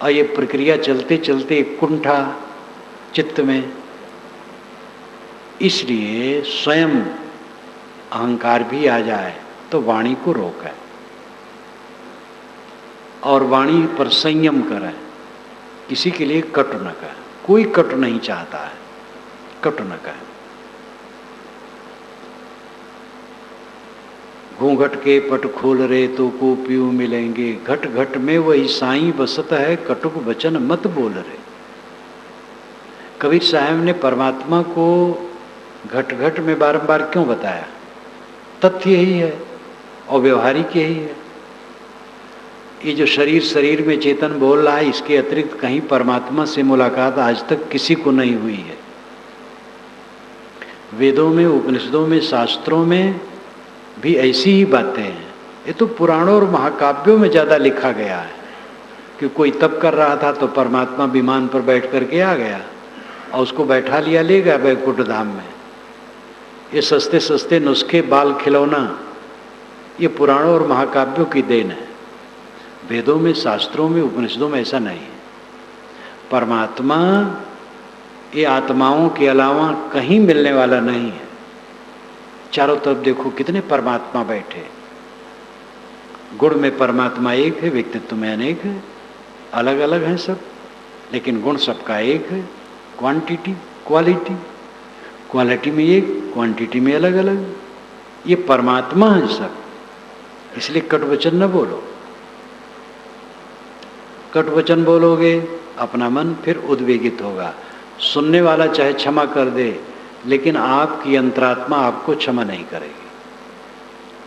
और ये प्रक्रिया चलते चलते कुंठा चित्त में। इसलिए स्वयं अहंकार भी आ जाए तो वाणी को रोके और वाणी पर संयम करें। किसी के लिए कटु न कहे, कोई कटु नहीं चाहता है, कटु न कहे। घूंघट के पट खोल रे तो को पीऊ मिलेंगे, घट घट में वही साईं बसत है, कटुक वचन मत बोल रे। कबीर साहब ने परमात्मा को घट घट में बारंबार क्यों बताया? तथ्य यही है और व्यवहारिक यही है। ये जो शरीर में चेतन बोल रहा है, इसके अतिरिक्त कहीं परमात्मा से मुलाकात आज तक किसी को नहीं हुई है। वेदों में, उपनिषदों में, शास्त्रों में भी ऐसी ही बातें हैं। ये तो पुराणों और महाकाव्यों में ज़्यादा लिखा गया है कि कोई तप कर रहा था तो परमात्मा विमान पर बैठ करके आ गया और उसको बैठा लिया, ले गया वैकुंठ धाम में। ये सस्ते सस्ते नुस्खे, बाल खिलौना, ये पुराणों और महाकाव्यों की देन है। वेदों में, शास्त्रों में, उपनिषदों में ऐसा नहीं है। परमात्मा ये आत्माओं के अलावा कहीं मिलने वाला नहीं है। चारों तरफ देखो कितने परमात्मा बैठे। गुण में परमात्मा एक है, व्यक्तित्व में अनेक है, अलग अलग हैं सब, लेकिन गुण सबका एक है। क्वांटिटी, क्वालिटी, क्वालिटी में एक, क्वांटिटी में अलग अलग। ये परमात्मा है सब, इसलिए कटवचन न बोलो। कटवचन बोलोगे अपना मन फिर उद्वेगित होगा। सुनने वाला चाहे क्षमा कर दे, लेकिन आपकी अंतरात्मा आपको क्षमा नहीं करेगी,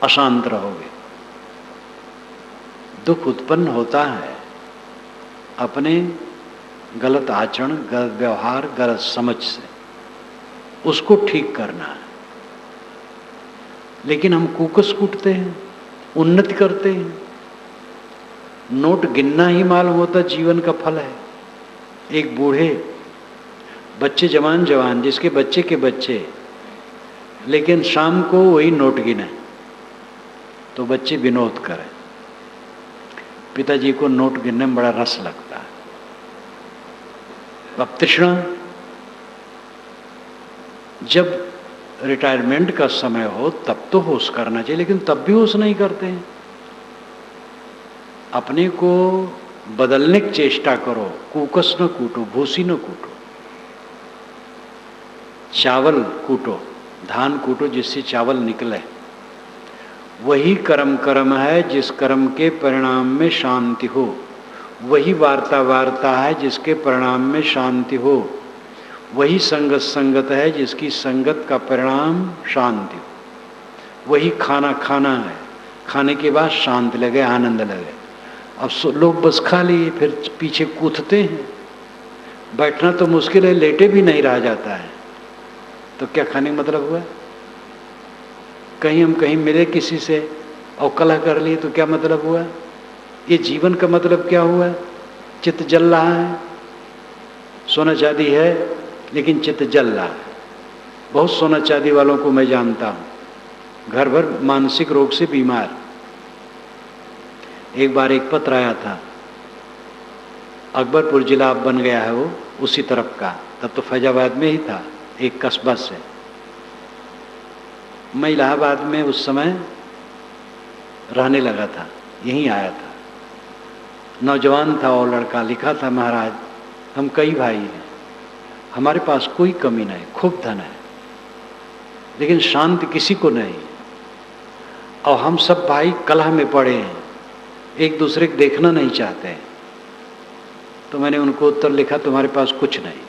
अशांत रहोगे। दुख उत्पन्न होता है अपने गलत आचरण, गलत व्यवहार, गलत समझ से। उसको ठीक करना है। लेकिन हम कुकस कूटते हैं, उन्नति करते हैं। नोट गिनना ही मालूम होता जीवन का फल है। एक बूढ़े, बच्चे जवान जवान, जिसके बच्चे के बच्चे, लेकिन शाम को वही नोट गिने तो बच्चे विनोद करें। पिताजी को नोट गिनने में बड़ा रस लगता है। अब तृष्णा, जब रिटायरमेंट का समय हो तब तो होश करना चाहिए, लेकिन तब भी होश नहीं करते हैं। अपने को बदलने की चेष्टा करो। कुकस न कूटो, भूसी न कूटो। चावल कूटो, धान कूटो जिससे चावल निकले। वही कर्म है जिस कर्म के परिणाम में शांति हो। वही वार्ता है जिसके परिणाम में शांति हो। वही संगत है जिसकी संगत का परिणाम शांति हो। वही खाना है, खाने के बाद शांति लगे, आनंद लगे। अब लोग बस खा लिए फिर पीछे कूदते हैं। बैठना तो मुश्किल है, लेटे भी नहीं रहा जाता है, तो क्या खाने का मतलब हुआ? कहीं मिले किसी से और कलह कर लिए तो क्या मतलब हुआ? ये जीवन का मतलब क्या हुआ? चित्त जल रहा है, सोना चांदी है लेकिन चित्त जल रहा है। बहुत सोना चांदी वालों को मैं जानता हूँ, घर भर मानसिक रोग से बीमार। एक बार एक पत्र आया था, अकबरपुर जिला अब बन गया है वो, उसी तरफ का, तब तो फैजाबाद में ही था, एक कस्बा से। मैं इलाहाबाद में उस समय रहने लगा था, यहीं आया था। नौजवान था और लड़का, लिखा था, महाराज हम कई भाई हैं, हमारे पास कोई कमी नहीं, खूब धन है, लेकिन शांति किसी को नहीं, और हम सब भाई कलह में पड़े हैं, एक दूसरे को देखना नहीं चाहते हैं। तो मैंने उनको उत्तर लिखा, तुम्हारे पास कुछ नहीं।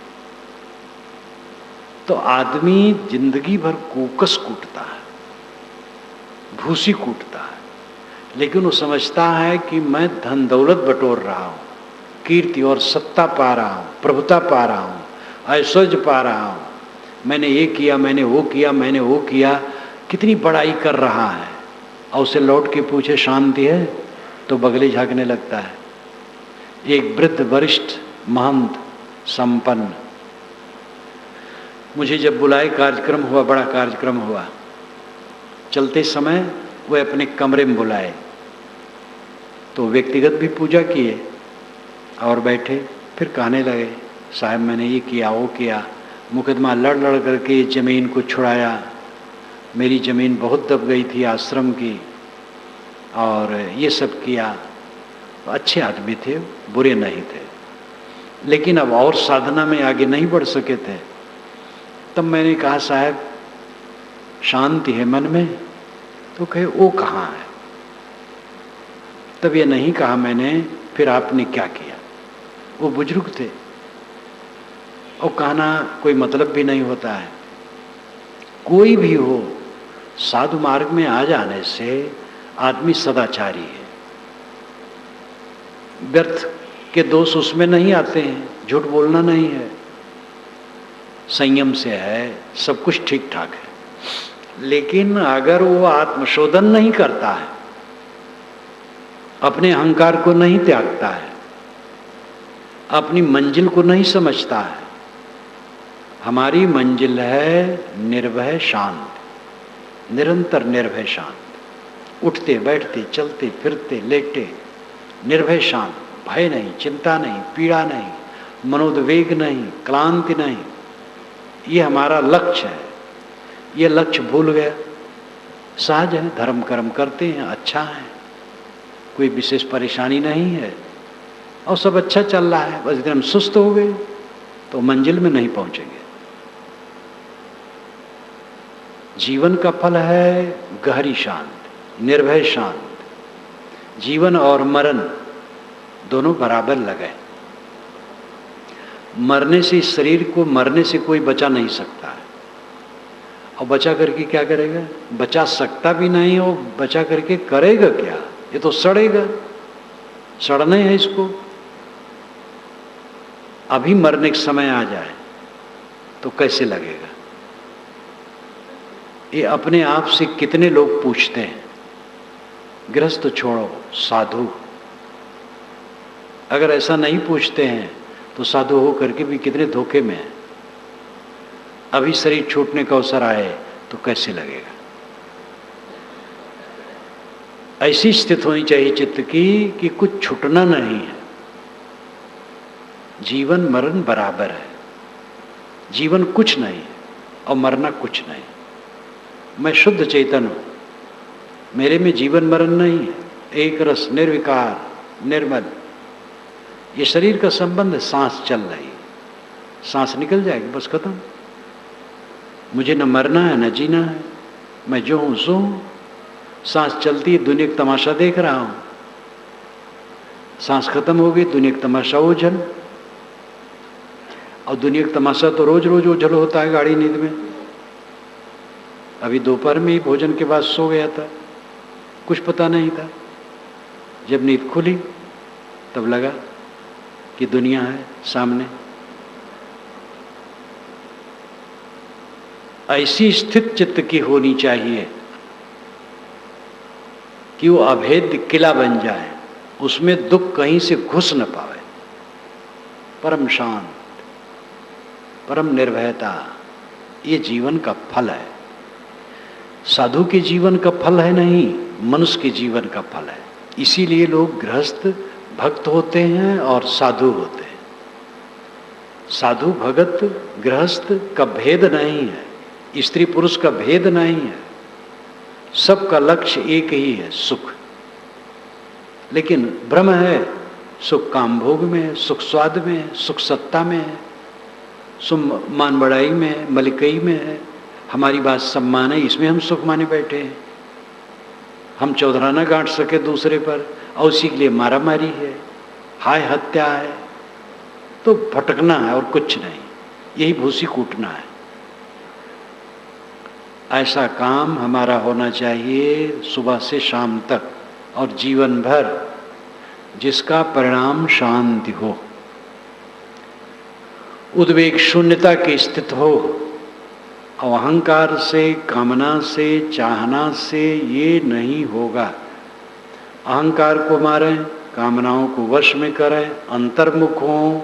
तो आदमी जिंदगी भर कुकस कूटता है, भूसी कूटता है, लेकिन वो समझता है कि मैं धन दौलत बटोर रहा हूँ, कीर्ति और सत्ता पा रहा हूँ, प्रभुता पा रहा हूँ, ऐश्वर्य पा रहा हूँ, मैंने ये किया, मैंने वो किया, मैंने वो किया, कितनी बड़ाई कर रहा है। और उसे लौट के पूछे शांति है तो बगले झाँकने लगता है। एक वृद्ध वरिष्ठ महंत संपन्न मुझे जब बुलाए, कार्यक्रम हुआ, बड़ा कार्यक्रम हुआ, चलते समय वह अपने कमरे में बुलाए, तो व्यक्तिगत भी पूजा किए और बैठे, फिर कहने लगे, साहब मैंने ये किया, वो किया, मुकदमा लड़ लड़ करके ज़मीन को छुड़ाया, मेरी ज़मीन बहुत दब गई थी आश्रम की, और ये सब किया। अच्छे आदमी थे, बुरे नहीं थे, लेकिन अब और साधना में आगे नहीं बढ़ सके थे। तब मैंने कहा, साहब शांति है मन में? तो कहे वो कहाँ है? तब ये नहीं कहा मैंने, फिर आपने क्या किया? वो बुजुर्ग थे, और कहना कोई मतलब भी नहीं होता है। कोई भी हो, साधु मार्ग में आ जाने से आदमी सदाचारी है। व्यर्थ के दोष उसमें नहीं आते हैं, झूठ बोलना नहीं है, संयम से है, सब कुछ ठीक ठाक है। लेकिन अगर वो आत्मशोधन नहीं करता है, अपने अहंकार को नहीं त्यागता है, अपनी मंजिल को नहीं समझता है, हमारी मंजिल है निर्भय शांत, निरंतर निर्भय शांत, उठते बैठते चलते फिरते लेटे निर्भय शांत, भय नहीं, चिंता नहीं, पीड़ा नहीं, मनोद्वेग नहीं, क्लांति नहीं। ये हमारा लक्ष्य है। ये लक्ष्य भूल गया, सहज है, धर्म कर्म करते हैं, अच्छा है, कोई विशेष परेशानी नहीं है और सब अच्छा चल रहा है, बस एकदम सुस्त हो गए तो मंजिल में नहीं पहुंचेंगे। जीवन का फल है गहरी शांत, निर्भय शांत। जीवन और मरण दोनों बराबर लगे। मरने से, इस शरीर को मरने से कोई बचा नहीं सकता है। और बचा करके क्या करेगा? बचा सकता भी नहीं हो, बचा करके करेगा क्या? ये तो सड़ेगा, सड़ने है इसको। अभी मरने का समय आ जाए तो कैसे लगेगा? ये अपने आप से कितने लोग पूछते हैं। गृहस्थ तो छोड़ो, साधु अगर ऐसा नहीं पूछते हैं तो साधु हो करके भी कितने धोखे में है। अभी शरीर छूटने का अवसर आए तो कैसे लगेगा? ऐसी स्थिति होनी चाहिए चित्त की कि कुछ छूटना नहीं है। जीवन मरण बराबर है। जीवन कुछ नहीं है और मरना कुछ नहीं। मैं शुद्ध चेतन हूं, मेरे में जीवन मरण नहीं है। एक रस, निर्विकार, निर्मल। ये शरीर का संबंध है, सांस चल रही, सांस निकल जाएगी, बस खत्म। मुझे न मरना है न जीना है, मैं जो हूं सो हूं। सांस चलती है, दुनिया का तमाशा देख रहा हूं। सांस खत्म हो गई, दुनिया का तमाशा ओझल। और दुनिया का तमाशा तो रोज रोज ओझल होता है गाड़ी नींद में। अभी दोपहर में ही भोजन के बाद सो गया था, कुछ पता नहीं था। जब नींद खुली तब लगा कि दुनिया है सामने। ऐसी स्थित चित्त की होनी चाहिए कि वो अभेद्य किला बन जाए, उसमें दुख कहीं से घुस न पावे। परम शांत, परम निर्भयता, ये जीवन का फल है। साधु के जीवन का फल है नहीं, मनुष्य के जीवन का फल है। इसीलिए लोग गृहस्थ भक्त होते हैं और साधु होते हैं। साधु भगत गृहस्थ का भेद नहीं है, स्त्री पुरुष का भेद नहीं है। सबका लक्ष्य एक ही है, सुख। लेकिन भ्रम है, सुख काम भोग में है, सुख स्वाद में है, सुख सत्ता में है, सुख मान बढ़ाई में है, मलिकई में है। हमारी बात सम्मान है, इसमें हम सुख माने बैठे हैं। हम चौधराना गांठ सके दूसरे पर और उसी के लिए मारा मारी है, हाय हत्या है। तो भटकना है और कुछ नहीं, यही भूसी कूटना है। ऐसा काम हमारा होना चाहिए सुबह से शाम तक और जीवन भर, जिसका परिणाम शांति हो, उद्वेग शून्यता की स्थिति हो। और अहंकार से, कामना से, चाहना से ये नहीं होगा। अहंकार को मारें, कामनाओं को वश में करें, अंतर्मुख हों,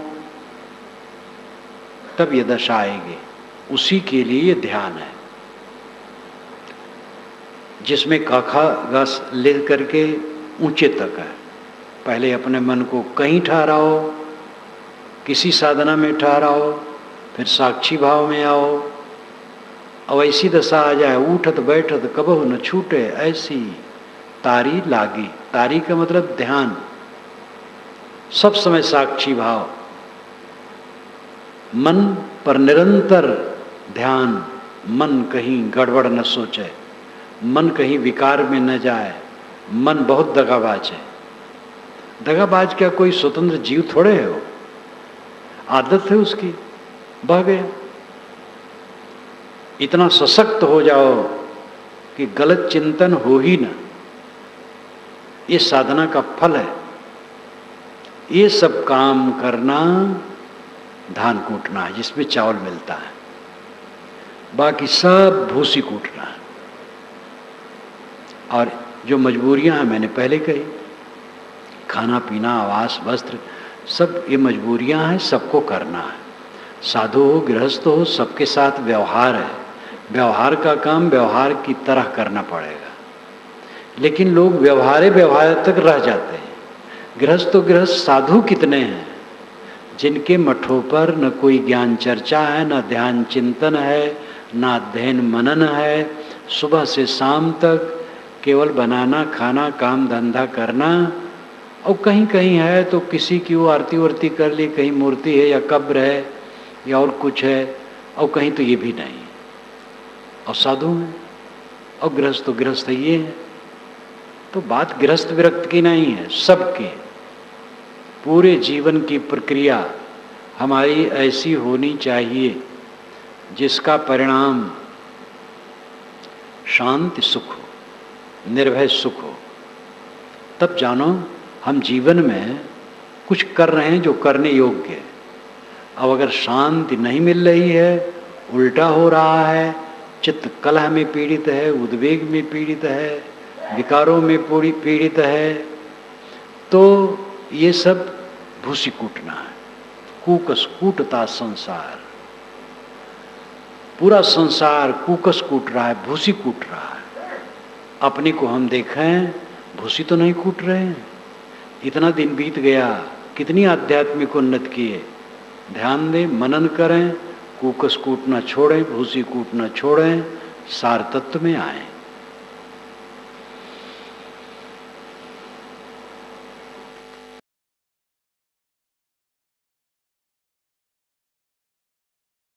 तब ये दशा आएगी। उसी के लिए ये ध्यान है, जिसमें काखा गस ले करके ऊंचे तक है। पहले अपने मन को कहीं ठहराओ, किसी साधना में ठहराओ, फिर साक्षी भाव में आओ। और ऐसी दशा आ जाए, उठत बैठत कबहु न छूटे ऐसी तारी लागी। तारी का मतलब ध्यान, सब समय साक्षी भाव, मन पर निरंतर ध्यान। मन कहीं गड़बड़ न सोचे, मन कहीं विकार में न जाए। मन बहुत दगाबाज है। दगाबाज क्या कोई स्वतंत्र जीव थोड़े है, वो आदत है उसकी, बह गया। इतना सशक्त हो जाओ कि गलत चिंतन हो ही ना। ये साधना का फल है। ये सब काम करना धान कूटना है, जिसमें चावल मिलता है। बाकी सब भूसी कूटना है। और जो मजबूरियां हैं मैंने पहले कही, खाना पीना आवास वस्त्र सब ये मजबूरियां हैं, सबको करना है। साधु हो गृहस्थ हो सबके साथ व्यवहार है, व्यवहार का काम व्यवहार की तरह करना पड़ेगा। लेकिन लोग व्यवहार तक रह जाते हैं। गृहस्थ तो गृहस्थ, साधु कितने हैं जिनके मठों पर न कोई ज्ञान चर्चा है, न ध्यान चिंतन है, न अध्ययन मनन है। सुबह से शाम तक केवल बनाना खाना काम धंधा करना, और कहीं कहीं है तो किसी की वो आरती वारती कर ली, कहीं मूर्ति है या कब्र है या और कुछ है, और कहीं तो ये भी नहीं। और साधु हैं और गृहस्थ तो गृहस्थ ये है। तो बात गृहस्थ विरक्त की नहीं है, सबकी पूरे जीवन की प्रक्रिया हमारी ऐसी होनी चाहिए जिसका परिणाम शांति सुख हो, निर्भय सुख हो। तब जानो हम जीवन में कुछ कर रहे हैं जो करने योग्य है। अब अगर शांति नहीं मिल रही है, उल्टा हो रहा है, चित्त कलह में पीड़ित है, उद्वेग में पीड़ित है, विकारों में पूरी पीड़ित है, तो ये सब भूसी कूटना है। कूकस कूटता संसार, पूरा संसार कूकस कूट रहा है, भूसी कूट रहा है। अपने को हम देखें, भूसी तो नहीं कूट रहे हैं। इतना दिन बीत गया, कितनी आध्यात्मिक उन्नति किए। ध्यान दें, मनन करें, कूकस कूटना छोड़ें, भूसी कूटना छोड़ें, सार तत्व में आएं।